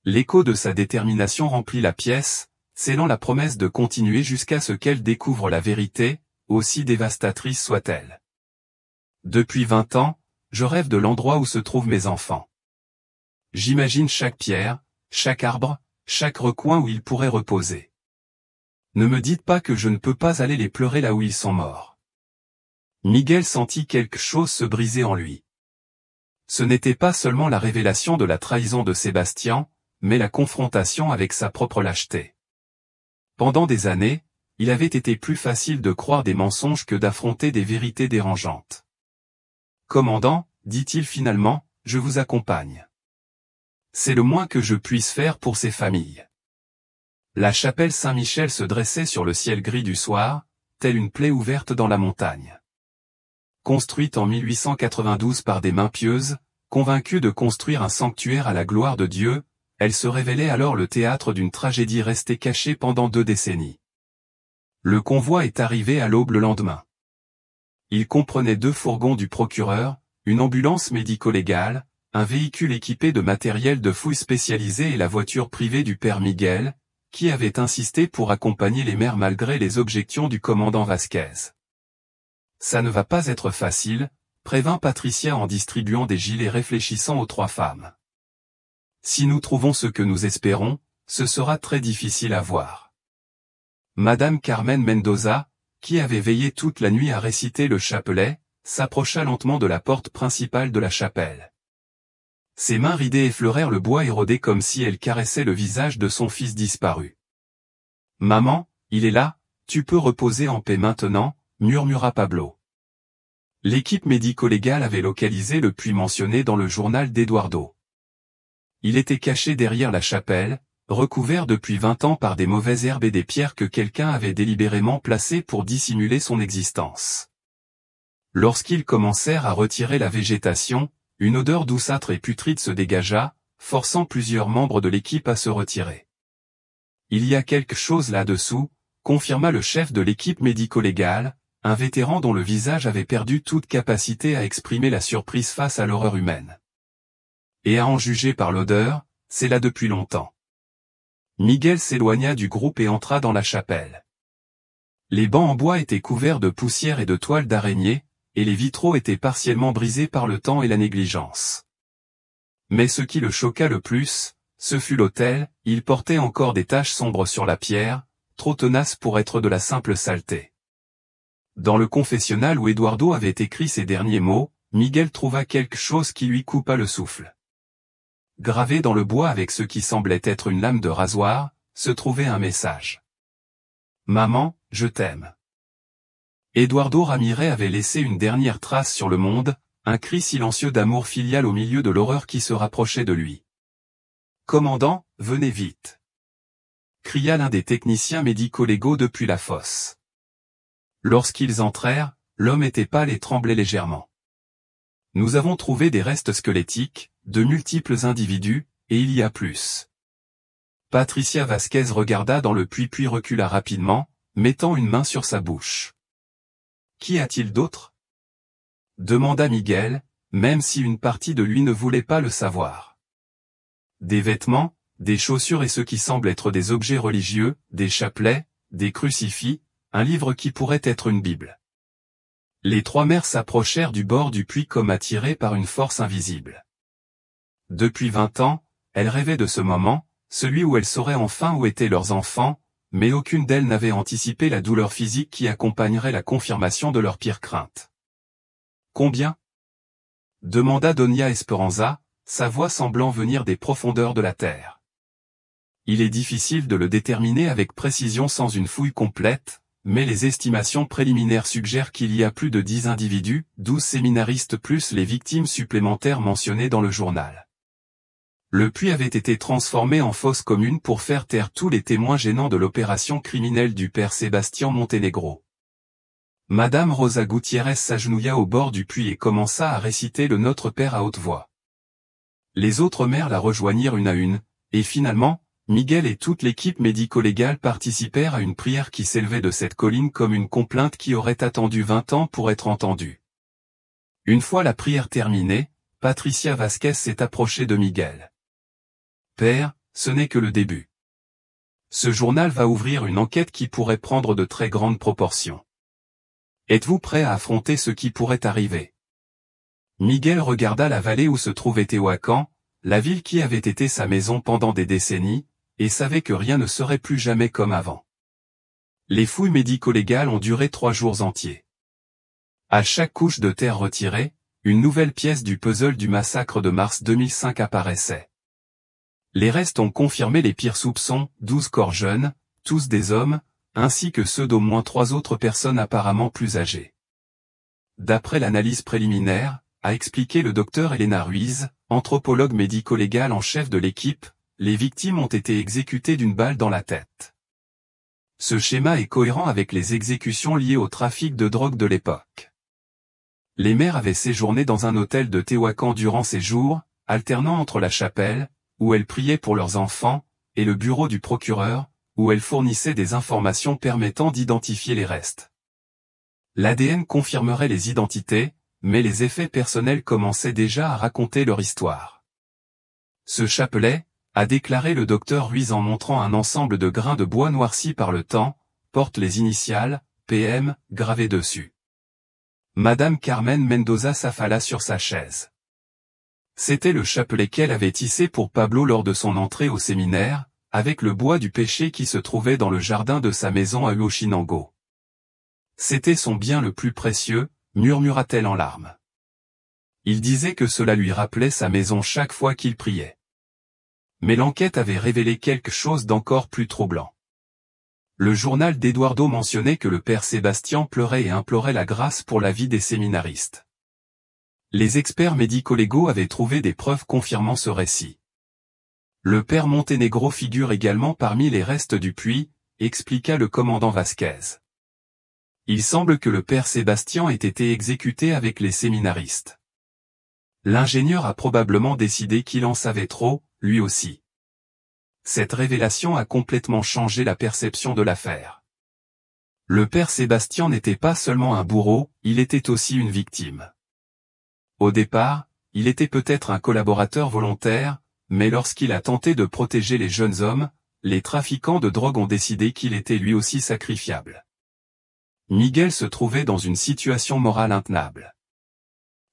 L'écho de sa détermination remplit la pièce, scellant la promesse de continuer jusqu'à ce qu'elle découvre la vérité, aussi dévastatrice soit-elle. Depuis 20 ans, je rêve de l'endroit où se trouvent mes enfants. J'imagine chaque pierre, chaque arbre, chaque recoin où ils pourraient reposer. Ne me dites pas que je ne peux pas aller les pleurer là où ils sont morts. Miguel sentit quelque chose se briser en lui. Ce n'était pas seulement la révélation de la trahison de Sébastien, mais la confrontation avec sa propre lâcheté. Pendant des années, il avait été plus facile de croire des mensonges que d'affronter des vérités dérangeantes. Commandant, dit-il finalement, je vous accompagne. C'est le moins que je puisse faire pour ces familles. La chapelle Saint-Michel se dressait sur le ciel gris du soir, telle une plaie ouverte dans la montagne. Construite en 1892 par des mains pieuses, convaincues de construire un sanctuaire à la gloire de Dieu, elle se révélait alors le théâtre d'une tragédie restée cachée pendant 2 décennies. Le convoi est arrivé à l'aube le lendemain. Il comprenait 2 fourgons du procureur, une ambulance médico-légale, un véhicule équipé de matériel de fouille spécialisé et la voiture privée du père Miguel, qui avait insisté pour accompagner les mères malgré les objections du commandant Vasquez. Ça ne va pas être facile, prévint Patricia en distribuant des gilets réfléchissant aux 3 femmes. Si nous trouvons ce que nous espérons, ce sera très difficile à voir. Madame Carmen Mendoza, qui avait veillé toute la nuit à réciter le chapelet, s'approcha lentement de la porte principale de la chapelle. Ses mains ridées effleurèrent le bois érodé comme si elles caressaient le visage de son fils disparu. « Maman, il est là, tu peux reposer en paix maintenant, » murmura Pablo. L'équipe médico-légale avait localisé le puits mentionné dans le journal d'Eduardo. Il était caché derrière la chapelle, recouvert depuis 20 ans par des mauvaises herbes et des pierres que quelqu'un avait délibérément placées pour dissimuler son existence. Lorsqu'ils commencèrent à retirer la végétation, une odeur douceâtre et putride se dégagea, forçant plusieurs membres de l'équipe à se retirer. « Il y a quelque chose là-dessous », confirma le chef de l'équipe médico-légale, un vétéran dont le visage avait perdu toute capacité à exprimer la surprise face à l'horreur humaine. Et à en juger par l'odeur, c'est là depuis longtemps. Miguel s'éloigna du groupe et entra dans la chapelle. Les bancs en bois étaient couverts de poussière et de toiles d'araignée, et les vitraux étaient partiellement brisés par le temps et la négligence. Mais ce qui le choqua le plus, ce fut l'autel, il portait encore des taches sombres sur la pierre, trop tenaces pour être de la simple saleté. Dans le confessionnal où Eduardo avait écrit ces derniers mots, Miguel trouva quelque chose qui lui coupa le souffle. Gravé dans le bois avec ce qui semblait être une lame de rasoir, se trouvait un message. « Maman, je t'aime. » Eduardo Ramirez avait laissé une dernière trace sur le monde, un cri silencieux d'amour filial au milieu de l'horreur qui se rapprochait de lui. « Commandant, venez vite !» cria l'un des techniciens médico-légaux depuis la fosse. Lorsqu'ils entrèrent, l'homme était pâle et tremblait légèrement. « Nous avons trouvé des restes squelettiques, de multiples individus, et il y a plus. » Patricia Vasquez regarda dans le puits puis recula rapidement, mettant une main sur sa bouche. « Qu'y a-t-il d'autre » demanda Miguel, même si une partie de lui ne voulait pas le savoir. Des vêtements, des chaussures et ce qui semble être des objets religieux, des chapelets, des crucifix, un livre qui pourrait être une Bible. Les trois mères s'approchèrent du bord du puits comme attirées par une force invisible. Depuis 20 ans, elles rêvaient de ce moment, celui où elles sauraient enfin où étaient leurs enfants, mais aucune d'elles n'avait anticipé la douleur physique qui accompagnerait la confirmation de leurs pires craintes. « Combien » demanda Doña Esperanza, sa voix semblant venir des profondeurs de la terre. Il est difficile de le déterminer avec précision sans une fouille complète, mais les estimations préliminaires suggèrent qu'il y a plus de 10 individus, 12 séminaristes plus les victimes supplémentaires mentionnées dans le journal. Le puits avait été transformé en fosse commune pour faire taire tous les témoins gênants de l'opération criminelle du père Sébastien Montenegro. Madame Rosa Gutiérrez s'agenouilla au bord du puits et commença à réciter le Notre Père à haute voix. Les autres mères la rejoignirent une à une, et finalement, Miguel et toute l'équipe médico-légale participèrent à une prière qui s'élevait de cette colline comme une complainte qui aurait attendu 20 ans pour être entendue. Une fois la prière terminée, Patricia Vasquez s'est approchée de Miguel. « Père, ce n'est que le début. Ce journal va ouvrir une enquête qui pourrait prendre de très grandes proportions. Êtes-vous prêt à affronter ce qui pourrait arriver ?» Miguel regarda la vallée où se trouvait Tehuacan, la ville qui avait été sa maison pendant des décennies, et savait que rien ne serait plus jamais comme avant. Les fouilles médico-légales ont duré 3 jours entiers. À chaque couche de terre retirée, une nouvelle pièce du puzzle du massacre de mars 2005 apparaissait. Les restes ont confirmé les pires soupçons, 12 corps jeunes, tous des hommes, ainsi que ceux d'au moins 3 autres personnes apparemment plus âgées. D'après l'analyse préliminaire, a expliqué le docteur Elena Ruiz, anthropologue médico-légal en chef de l'équipe, les victimes ont été exécutées d'une balle dans la tête. Ce schéma est cohérent avec les exécutions liées au trafic de drogue de l'époque. Les mères avaient séjourné dans un hôtel de Tehuacan durant ces jours, alternant entre la chapelle, où elles priaient pour leurs enfants, et le bureau du procureur, où elles fournissaient des informations permettant d'identifier les restes. L'ADN confirmerait les identités, mais les effets personnels commençaient déjà à raconter leur histoire. Ce chapelet, a déclaré le docteur Ruiz en montrant un ensemble de grains de bois noircis par le temps, porte les initiales, PM, gravées dessus. Madame Carmen Mendoza s'affala sur sa chaise. C'était le chapelet qu'elle avait tissé pour Pablo lors de son entrée au séminaire, avec le bois du péché qui se trouvait dans le jardin de sa maison à Huauchinango. C'était son bien le plus précieux, murmura-t-elle en larmes. Il disait que cela lui rappelait sa maison chaque fois qu'il priait. Mais l'enquête avait révélé quelque chose d'encore plus troublant. Le journal d'Eduardo mentionnait que le père Sébastien pleurait et implorait la grâce pour la vie des séminaristes. Les experts médico-légaux avaient trouvé des preuves confirmant ce récit. Le père Montenegro figure également parmi les restes du puits, expliqua le commandant Vasquez. Il semble que le père Sébastien ait été exécuté avec les séminaristes. L'ingénieur a probablement décidé qu'il en savait trop, lui aussi. Cette révélation a complètement changé la perception de l'affaire. Le père Sébastien n'était pas seulement un bourreau, il était aussi une victime. Au départ, il était peut-être un collaborateur volontaire, mais lorsqu'il a tenté de protéger les jeunes hommes, les trafiquants de drogue ont décidé qu'il était lui aussi sacrifiable. Miguel se trouvait dans une situation morale intenable.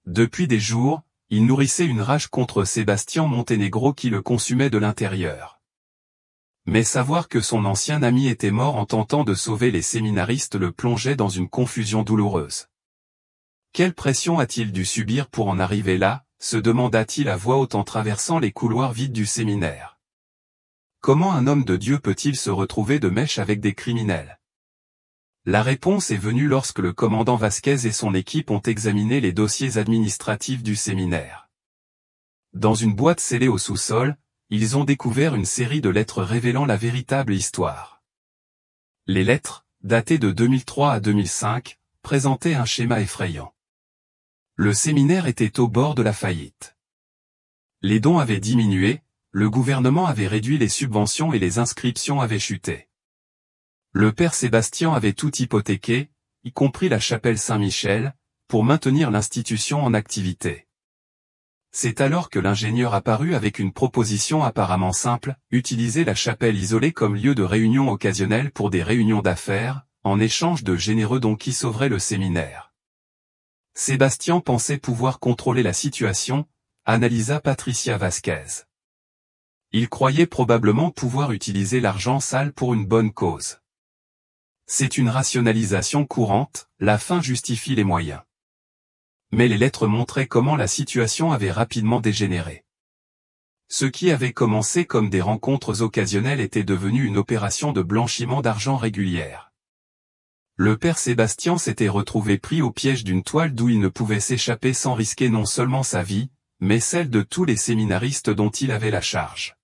Depuis des jours, il nourrissait une rage contre Sébastien Montenegro qui le consumait de l'intérieur. Mais savoir que son ancien ami était mort en tentant de sauver les séminaristes le plongeait dans une confusion douloureuse. Quelle pression a-t-il dû subir pour en arriver là, se demanda-t-il à voix haute en traversant les couloirs vides du séminaire. Comment un homme de Dieu peut-il se retrouver de mèche avec des criminels? La réponse est venue lorsque le commandant Vasquez et son équipe ont examiné les dossiers administratifs du séminaire. Dans une boîte scellée au sous-sol, ils ont découvert une série de lettres révélant la véritable histoire. Les lettres, datées de 2003 à 2005, présentaient un schéma effrayant. Le séminaire était au bord de la faillite. Les dons avaient diminué, le gouvernement avait réduit les subventions et les inscriptions avaient chuté. Le père Sébastien avait tout hypothéqué, y compris la chapelle Saint-Michel, pour maintenir l'institution en activité. C'est alors que l'ingénieur apparut avec une proposition apparemment simple, utiliser la chapelle isolée comme lieu de réunion occasionnelle pour des réunions d'affaires, en échange de généreux dons qui sauveraient le séminaire. Sébastien pensait pouvoir contrôler la situation, analysa Patricia Vasquez. Il croyait probablement pouvoir utiliser l'argent sale pour une bonne cause. C'est une rationalisation courante, la fin justifie les moyens. Mais les lettres montraient comment la situation avait rapidement dégénéré. Ce qui avait commencé comme des rencontres occasionnelles était devenu une opération de blanchiment d'argent régulière. Le père Sébastien s'était retrouvé pris au piège d'une toile d'où il ne pouvait s'échapper sans risquer non seulement sa vie, mais celle de tous les séminaristes dont il avait la charge.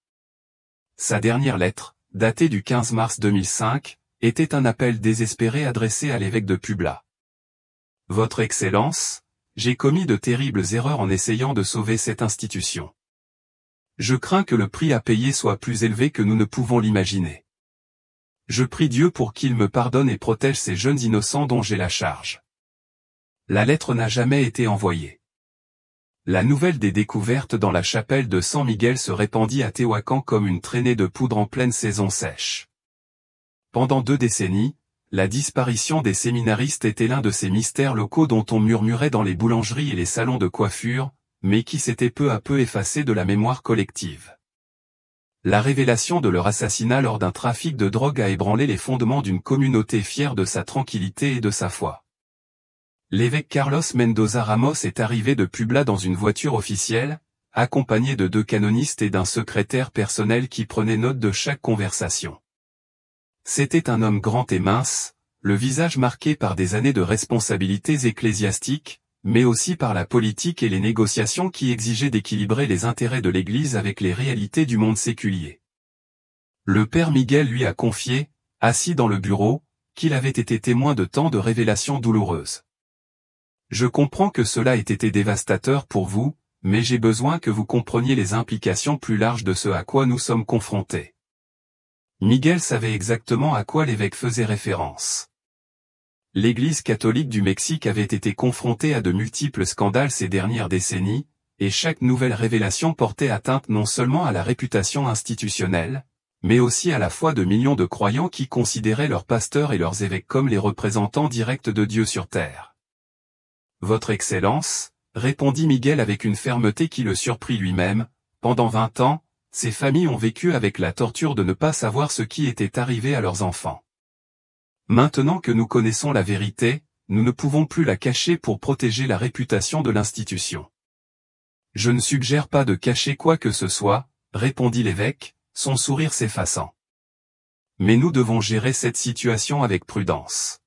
Sa dernière lettre, datée du 15 mars 2005, était un appel désespéré adressé à l'évêque de Publa. « Votre Excellence, j'ai commis de terribles erreurs en essayant de sauver cette institution. Je crains que le prix à payer soit plus élevé que nous ne pouvons l'imaginer. Je prie Dieu pour qu'il me pardonne et protège ces jeunes innocents dont j'ai la charge. » La lettre n'a jamais été envoyée. La nouvelle des découvertes dans la chapelle de San Miguel se répandit à Tehuacan comme une traînée de poudre en pleine saison sèche. Pendant 2 décennies, la disparition des séminaristes était l'un de ces mystères locaux dont on murmurait dans les boulangeries et les salons de coiffure, mais qui s'était peu à peu effacé de la mémoire collective. La révélation de leur assassinat lors d'un trafic de drogue a ébranlé les fondements d'une communauté fière de sa tranquillité et de sa foi. L'évêque Carlos Mendoza Ramos est arrivé de Publa dans une voiture officielle, accompagné de 2 canonistes et d'un secrétaire personnel qui prenait note de chaque conversation. C'était un homme grand et mince, le visage marqué par des années de responsabilités ecclésiastiques, mais aussi par la politique et les négociations qui exigeaient d'équilibrer les intérêts de l'Église avec les réalités du monde séculier. Le père Miguel lui a confié, assis dans le bureau, qu'il avait été témoin de tant de révélations douloureuses. « Je comprends que cela ait été dévastateur pour vous, mais j'ai besoin que vous compreniez les implications plus larges de ce à quoi nous sommes confrontés. » Miguel savait exactement à quoi l'évêque faisait référence. L'Église catholique du Mexique avait été confrontée à de multiples scandales ces dernières décennies, et chaque nouvelle révélation portait atteinte non seulement à la réputation institutionnelle, mais aussi à la foi de millions de croyants qui considéraient leurs pasteurs et leurs évêques comme les représentants directs de Dieu sur terre. « Votre Excellence, » répondit Miguel avec une fermeté qui le surprit lui-même, « pendant 20 ans, ces familles ont vécu avec la torture de ne pas savoir ce qui était arrivé à leurs enfants. Maintenant que nous connaissons la vérité, nous ne pouvons plus la cacher pour protéger la réputation de l'institution. Je ne suggère pas de cacher quoi que ce soit, répondit l'évêque, son sourire s'effaçant. Mais nous devons gérer cette situation avec prudence.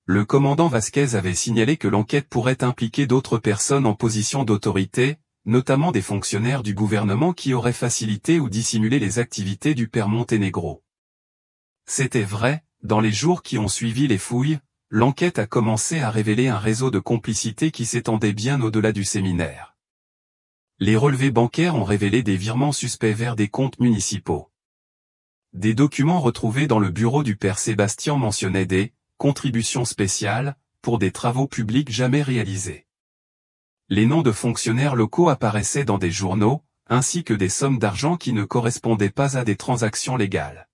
Le commandant Vasquez avait signalé que l'enquête pourrait impliquer d'autres personnes en position d'autorité, notamment des fonctionnaires du gouvernement qui auraient facilité ou dissimulé les activités du père Montenegro. C'était vrai, dans les jours qui ont suivi les fouilles, l'enquête a commencé à révéler un réseau de complicité qui s'étendait bien au-delà du séminaire. Les relevés bancaires ont révélé des virements suspects vers des comptes municipaux. Des documents retrouvés dans le bureau du père Sébastien mentionnaient des contributions spéciales pour des travaux publics jamais réalisés. Les noms de fonctionnaires locaux apparaissaient dans des journaux, ainsi que des sommes d'argent qui ne correspondaient pas à des transactions légales.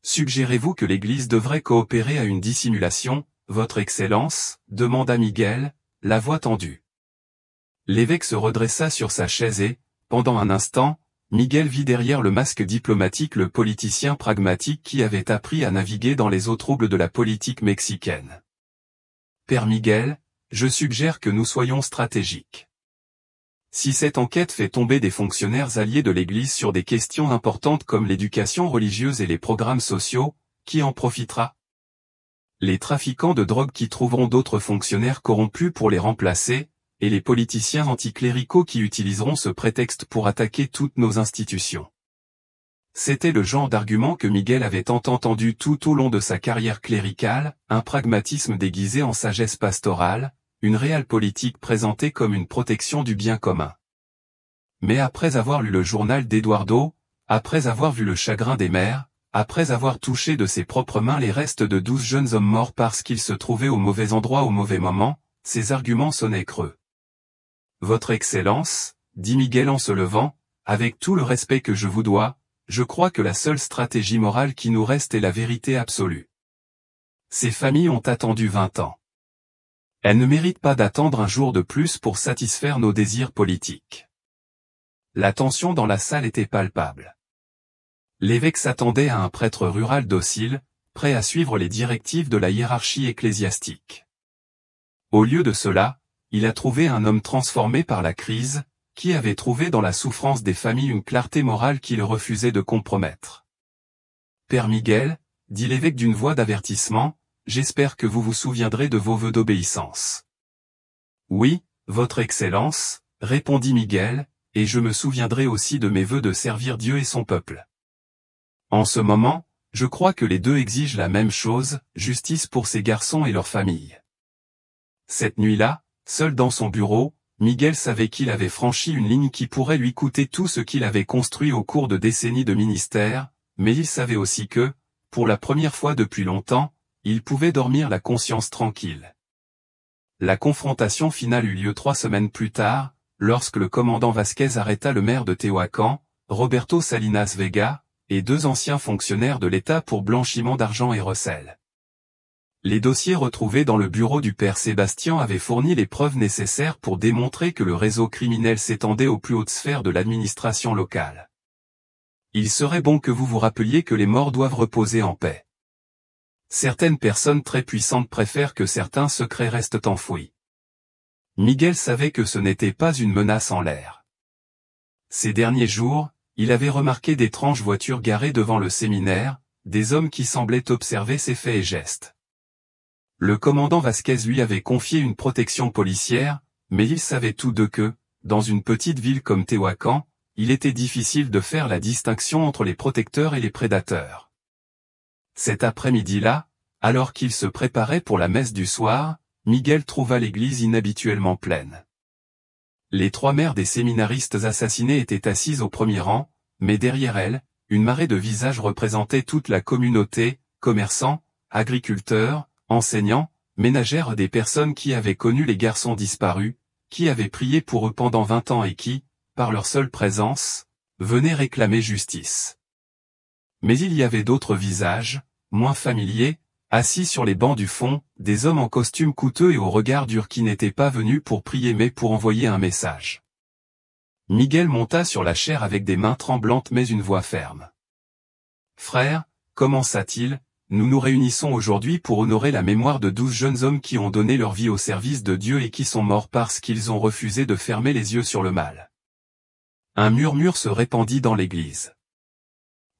Suggérez-vous que l'Église devrait coopérer à une dissimulation, Votre Excellence, demanda Miguel, la voix tendue. L'évêque se redressa sur sa chaise et, pendant un instant, Miguel vit derrière le masque diplomatique le politicien pragmatique qui avait appris à naviguer dans les eaux troubles de la politique mexicaine. Père Miguel, je suggère que nous soyons stratégiques. Si cette enquête fait tomber des fonctionnaires alliés de l'Église sur des questions importantes comme l'éducation religieuse et les programmes sociaux, qui en profitera? Les trafiquants de drogue qui trouveront d'autres fonctionnaires corrompus pour les remplacer, et les politiciens anticléricaux qui utiliseront ce prétexte pour attaquer toutes nos institutions. C'était le genre d'argument que Miguel avait tant entendu tout au long de sa carrière cléricale, un pragmatisme déguisé en sagesse pastorale, une réelle politique présentée comme une protection du bien commun. Mais après avoir lu le journal d'Eduardo, après avoir vu le chagrin des mères, après avoir touché de ses propres mains les restes de 12 jeunes hommes morts parce qu'ils se trouvaient au mauvais endroit au mauvais moment, ses arguments sonnaient creux. Votre Excellence, dit Miguel en se levant, avec tout le respect que je vous dois, je crois que la seule stratégie morale qui nous reste est la vérité absolue. Ces familles ont attendu 20 ans. Elles ne méritent pas d'attendre un jour de plus pour satisfaire nos désirs politiques. La tension dans la salle était palpable. L'évêque s'attendait à un prêtre rural docile, prêt à suivre les directives de la hiérarchie ecclésiastique. Au lieu de cela, il a trouvé un homme transformé par la crise, qui avait trouvé dans la souffrance des familles une clarté morale qu'il refusait de compromettre. Père Miguel, dit l'évêque d'une voix d'avertissement, j'espère que vous vous souviendrez de vos vœux d'obéissance. Oui, Votre Excellence, répondit Miguel, et je me souviendrai aussi de mes vœux de servir Dieu et son peuple. En ce moment, je crois que les deux exigent la même chose, justice pour ces garçons et leurs familles. Cette nuit-là, seul dans son bureau, Miguel savait qu'il avait franchi une ligne qui pourrait lui coûter tout ce qu'il avait construit au cours de décennies de ministère, mais il savait aussi que, pour la première fois depuis longtemps, il pouvait dormir la conscience tranquille. La confrontation finale eut lieu 3 semaines plus tard, lorsque le commandant Vasquez arrêta le maire de Tehuacan, Roberto Salinas Vega, et 2 anciens fonctionnaires de l'État pour blanchiment d'argent et recel. Les dossiers retrouvés dans le bureau du père Sébastien avaient fourni les preuves nécessaires pour démontrer que le réseau criminel s'étendait aux plus hautes sphères de l'administration locale. Il serait bon que vous vous rappeliez que les morts doivent reposer en paix. Certaines personnes très puissantes préfèrent que certains secrets restent enfouis. Miguel savait que ce n'était pas une menace en l'air. Ces derniers jours, il avait remarqué d'étranges voitures garées devant le séminaire, des hommes qui semblaient observer ses faits et gestes. Le commandant Vasquez lui avait confié une protection policière, mais il savait tous deux que, dans une petite ville comme Tehuacan, il était difficile de faire la distinction entre les protecteurs et les prédateurs. Cet après-midi-là, alors qu'il se préparait pour la messe du soir, Miguel trouva l'église inhabituellement pleine. Les 3 mères des séminaristes assassinés étaient assises au premier rang, mais derrière elles, une marée de visages représentait toute la communauté, commerçants, agriculteurs, enseignants, ménagères, des personnes qui avaient connu les garçons disparus, qui avaient prié pour eux pendant 20 ans et qui, par leur seule présence, venaient réclamer justice. Mais il y avait d'autres visages, moins familiers, assis sur les bancs du fond, des hommes en costume coûteux et au regard dur qui n'étaient pas venus pour prier mais pour envoyer un message. Miguel monta sur la chaire avec des mains tremblantes mais une voix ferme. « Frère, commença-t-il, nous nous réunissons aujourd'hui pour honorer la mémoire de 12 jeunes hommes qui ont donné leur vie au service de Dieu et qui sont morts parce qu'ils ont refusé de fermer les yeux sur le mal. Un murmure se répandit dans l'église.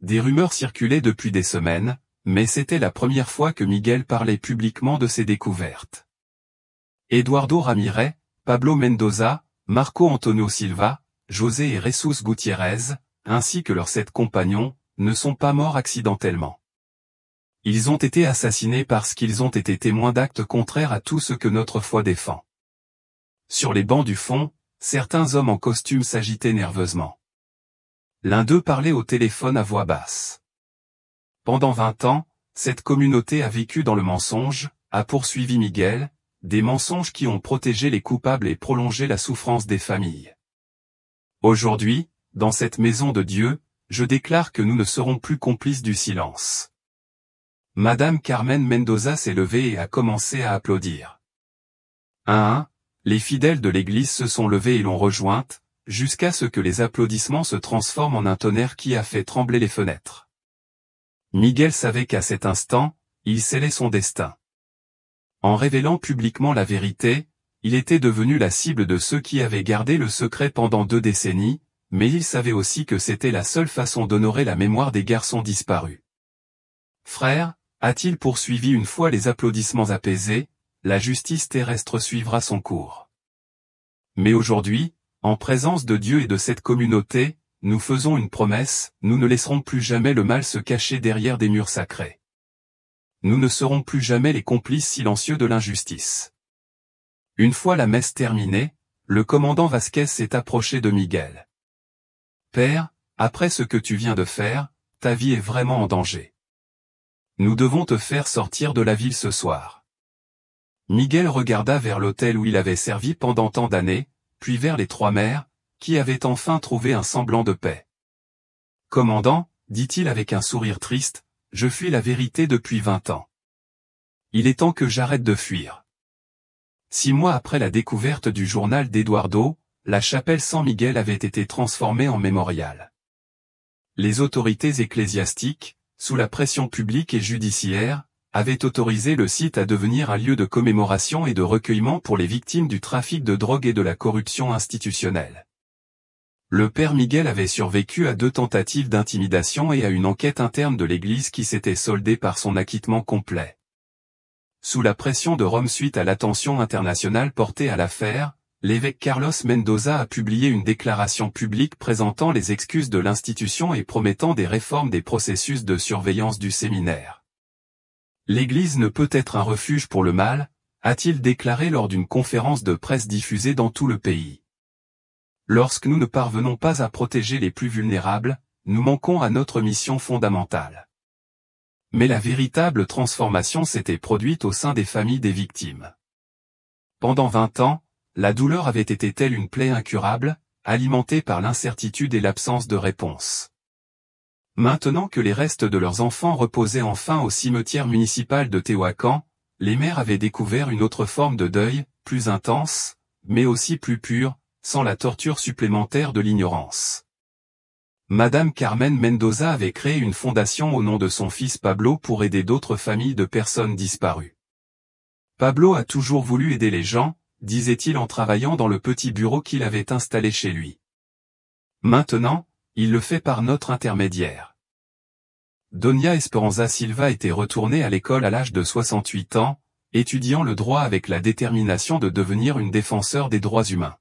Des rumeurs circulaient depuis des semaines, mais c'était la première fois que Miguel parlait publiquement de ses découvertes. Eduardo Ramirez, Pablo Mendoza, Marco Antonio Silva, José et Jesus Gutiérrez, ainsi que leurs 7 compagnons, ne sont pas morts accidentellement. Ils ont été assassinés parce qu'ils ont été témoins d'actes contraires à tout ce que notre foi défend. Sur les bancs du fond, certains hommes en costume s'agitaient nerveusement. L'un d'eux parlait au téléphone à voix basse. Pendant 20 ans, cette communauté a vécu dans le mensonge, a poursuivi Miguel, des mensonges qui ont protégé les coupables et prolongé la souffrance des familles. Aujourd'hui, dans cette maison de Dieu, je déclare que nous ne serons plus complices du silence. Madame Carmen Mendoza s'est levée et a commencé à applaudir. Un à un, les fidèles de l'église se sont levés et l'ont rejointe, jusqu'à ce que les applaudissements se transforment en un tonnerre qui a fait trembler les fenêtres. Miguel savait qu'à cet instant, il scellait son destin. En révélant publiquement la vérité, il était devenu la cible de ceux qui avaient gardé le secret pendant 2 décennies, mais il savait aussi que c'était la seule façon d'honorer la mémoire des garçons disparus. Frère, a-t-il poursuivi une fois les applaudissements apaisés, la justice terrestre suivra son cours. Mais aujourd'hui, en présence de Dieu et de cette communauté, nous faisons une promesse, nous ne laisserons plus jamais le mal se cacher derrière des murs sacrés. Nous ne serons plus jamais les complices silencieux de l'injustice. Une fois la messe terminée, le commandant Vasquez s'est approché de Miguel. Père, après ce que tu viens de faire, ta vie est vraiment en danger. Nous devons te faire sortir de la ville ce soir. Miguel regarda vers l'hôtel où il avait servi pendant tant d'années, puis vers les 3 mères, qui avaient enfin trouvé un semblant de paix. Commandant, dit-il avec un sourire triste, je fuis la vérité depuis 20 ans. Il est temps que j'arrête de fuir. 6 mois après la découverte du journal d'Eduardo, la chapelle San Miguel avait été transformée en mémorial. Les autorités ecclésiastiques, sous la pression publique et judiciaire, avaient autorisé le site à devenir un lieu de commémoration et de recueillement pour les victimes du trafic de drogue et de la corruption institutionnelle. Le père Miguel avait survécu à 2 tentatives d'intimidation et à une enquête interne de l'Église qui s'était soldée par son acquittement complet. Sous la pression de Rome suite à l'attention internationale portée à l'affaire, l'évêque Carlos Mendoza a publié une déclaration publique présentant les excuses de l'institution et promettant des réformes des processus de surveillance du séminaire. L'Église ne peut être un refuge pour le mal, a-t-il déclaré lors d'une conférence de presse diffusée dans tout le pays. Lorsque nous ne parvenons pas à protéger les plus vulnérables, nous manquons à notre mission fondamentale. Mais la véritable transformation s'était produite au sein des familles des victimes. Pendant 20 ans, la douleur avait été telle une plaie incurable, alimentée par l'incertitude et l'absence de réponse. Maintenant que les restes de leurs enfants reposaient enfin au cimetière municipal de Tehuacan, les mères avaient découvert une autre forme de deuil, plus intense, mais aussi plus pure, sans la torture supplémentaire de l'ignorance. Madame Carmen Mendoza avait créé une fondation au nom de son fils Pablo pour aider d'autres familles de personnes disparues. Pablo a toujours voulu aider les gens, disait-il en travaillant dans le petit bureau qu'il avait installé chez lui. Maintenant, il le fait par notre intermédiaire. Donia Esperanza Silva était retournée à l'école à l'âge de 68 ans, étudiant le droit avec la détermination de devenir une défenseur des droits humains.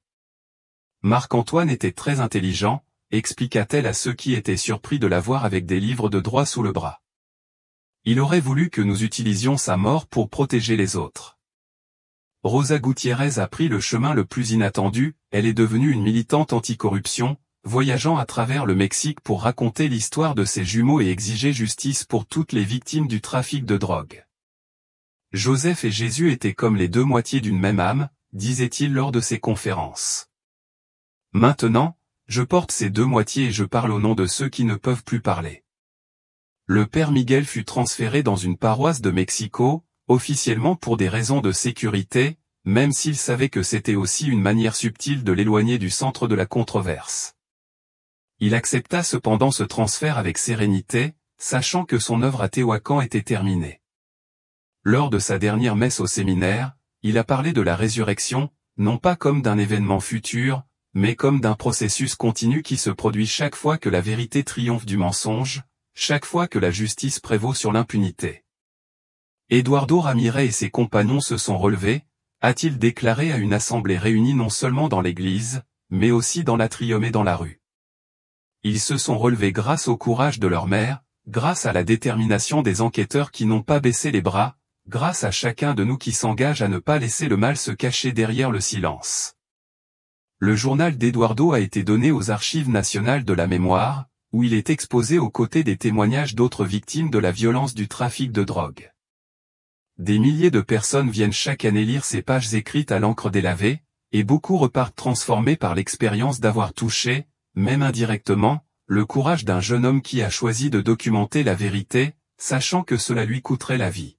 Marc-Antoine était très intelligent, expliqua-t-elle à ceux qui étaient surpris de la voir avec des livres de droit sous le bras. Il aurait voulu que nous utilisions sa mort pour protéger les autres. Rosa Gutiérrez a pris le chemin le plus inattendu, elle est devenue une militante anticorruption, voyageant à travers le Mexique pour raconter l'histoire de ses jumeaux et exiger justice pour toutes les victimes du trafic de drogue. Joseph et Jésus étaient comme les 2 moitiés d'une même âme, disait-il lors de ses conférences. Maintenant, je porte ces 2 moitiés et je parle au nom de ceux qui ne peuvent plus parler. Le père Miguel fut transféré dans une paroisse de Mexico, officiellement pour des raisons de sécurité, même s'il savait que c'était aussi une manière subtile de l'éloigner du centre de la controverse. Il accepta cependant ce transfert avec sérénité, sachant que son œuvre à Tehuacan était terminée. Lors de sa dernière messe au séminaire, il a parlé de la résurrection, non pas comme d'un événement futur, mais comme d'un processus continu qui se produit chaque fois que la vérité triomphe du mensonge, chaque fois que la justice prévaut sur l'impunité. Eduardo Ramirez et ses compagnons se sont relevés, a-t-il déclaré à une assemblée réunie non seulement dans l'église, mais aussi dans l'atrium et dans la rue. Ils se sont relevés grâce au courage de leur mère, grâce à la détermination des enquêteurs qui n'ont pas baissé les bras, grâce à chacun de nous qui s'engage à ne pas laisser le mal se cacher derrière le silence. Le journal d'Eduardo a été donné aux Archives nationales de la mémoire, où il est exposé aux côtés des témoignages d'autres victimes de la violence du trafic de drogue. Des milliers de personnes viennent chaque année lire ces pages écrites à l'encre délavée, et beaucoup repartent transformés par l'expérience d'avoir touché, même indirectement, le courage d'un jeune homme qui a choisi de documenter la vérité, sachant que cela lui coûterait la vie.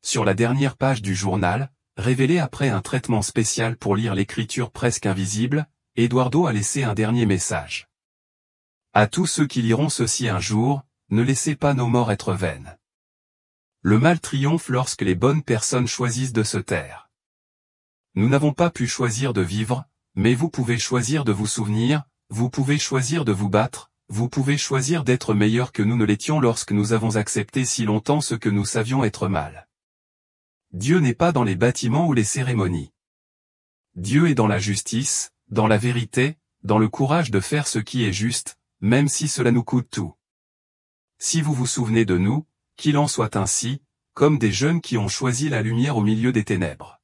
Sur la dernière page du journal, révélée après un traitement spécial pour lire l'écriture presque invisible, Eduardo a laissé un dernier message. À tous ceux qui liront ceci un jour, ne laissez pas nos morts être vaines. Le mal triomphe lorsque les bonnes personnes choisissent de se taire. Nous n'avons pas pu choisir de vivre, mais vous pouvez choisir de vous souvenir, vous pouvez choisir de vous battre, vous pouvez choisir d'être meilleur que nous ne l'étions lorsque nous avons accepté si longtemps ce que nous savions être mal. Dieu n'est pas dans les bâtiments ou les cérémonies. Dieu est dans la justice, dans la vérité, dans le courage de faire ce qui est juste, même si cela nous coûte tout. Si vous vous souvenez de nous, qu'il en soit ainsi, comme des jeunes qui ont choisi la lumière au milieu des ténèbres.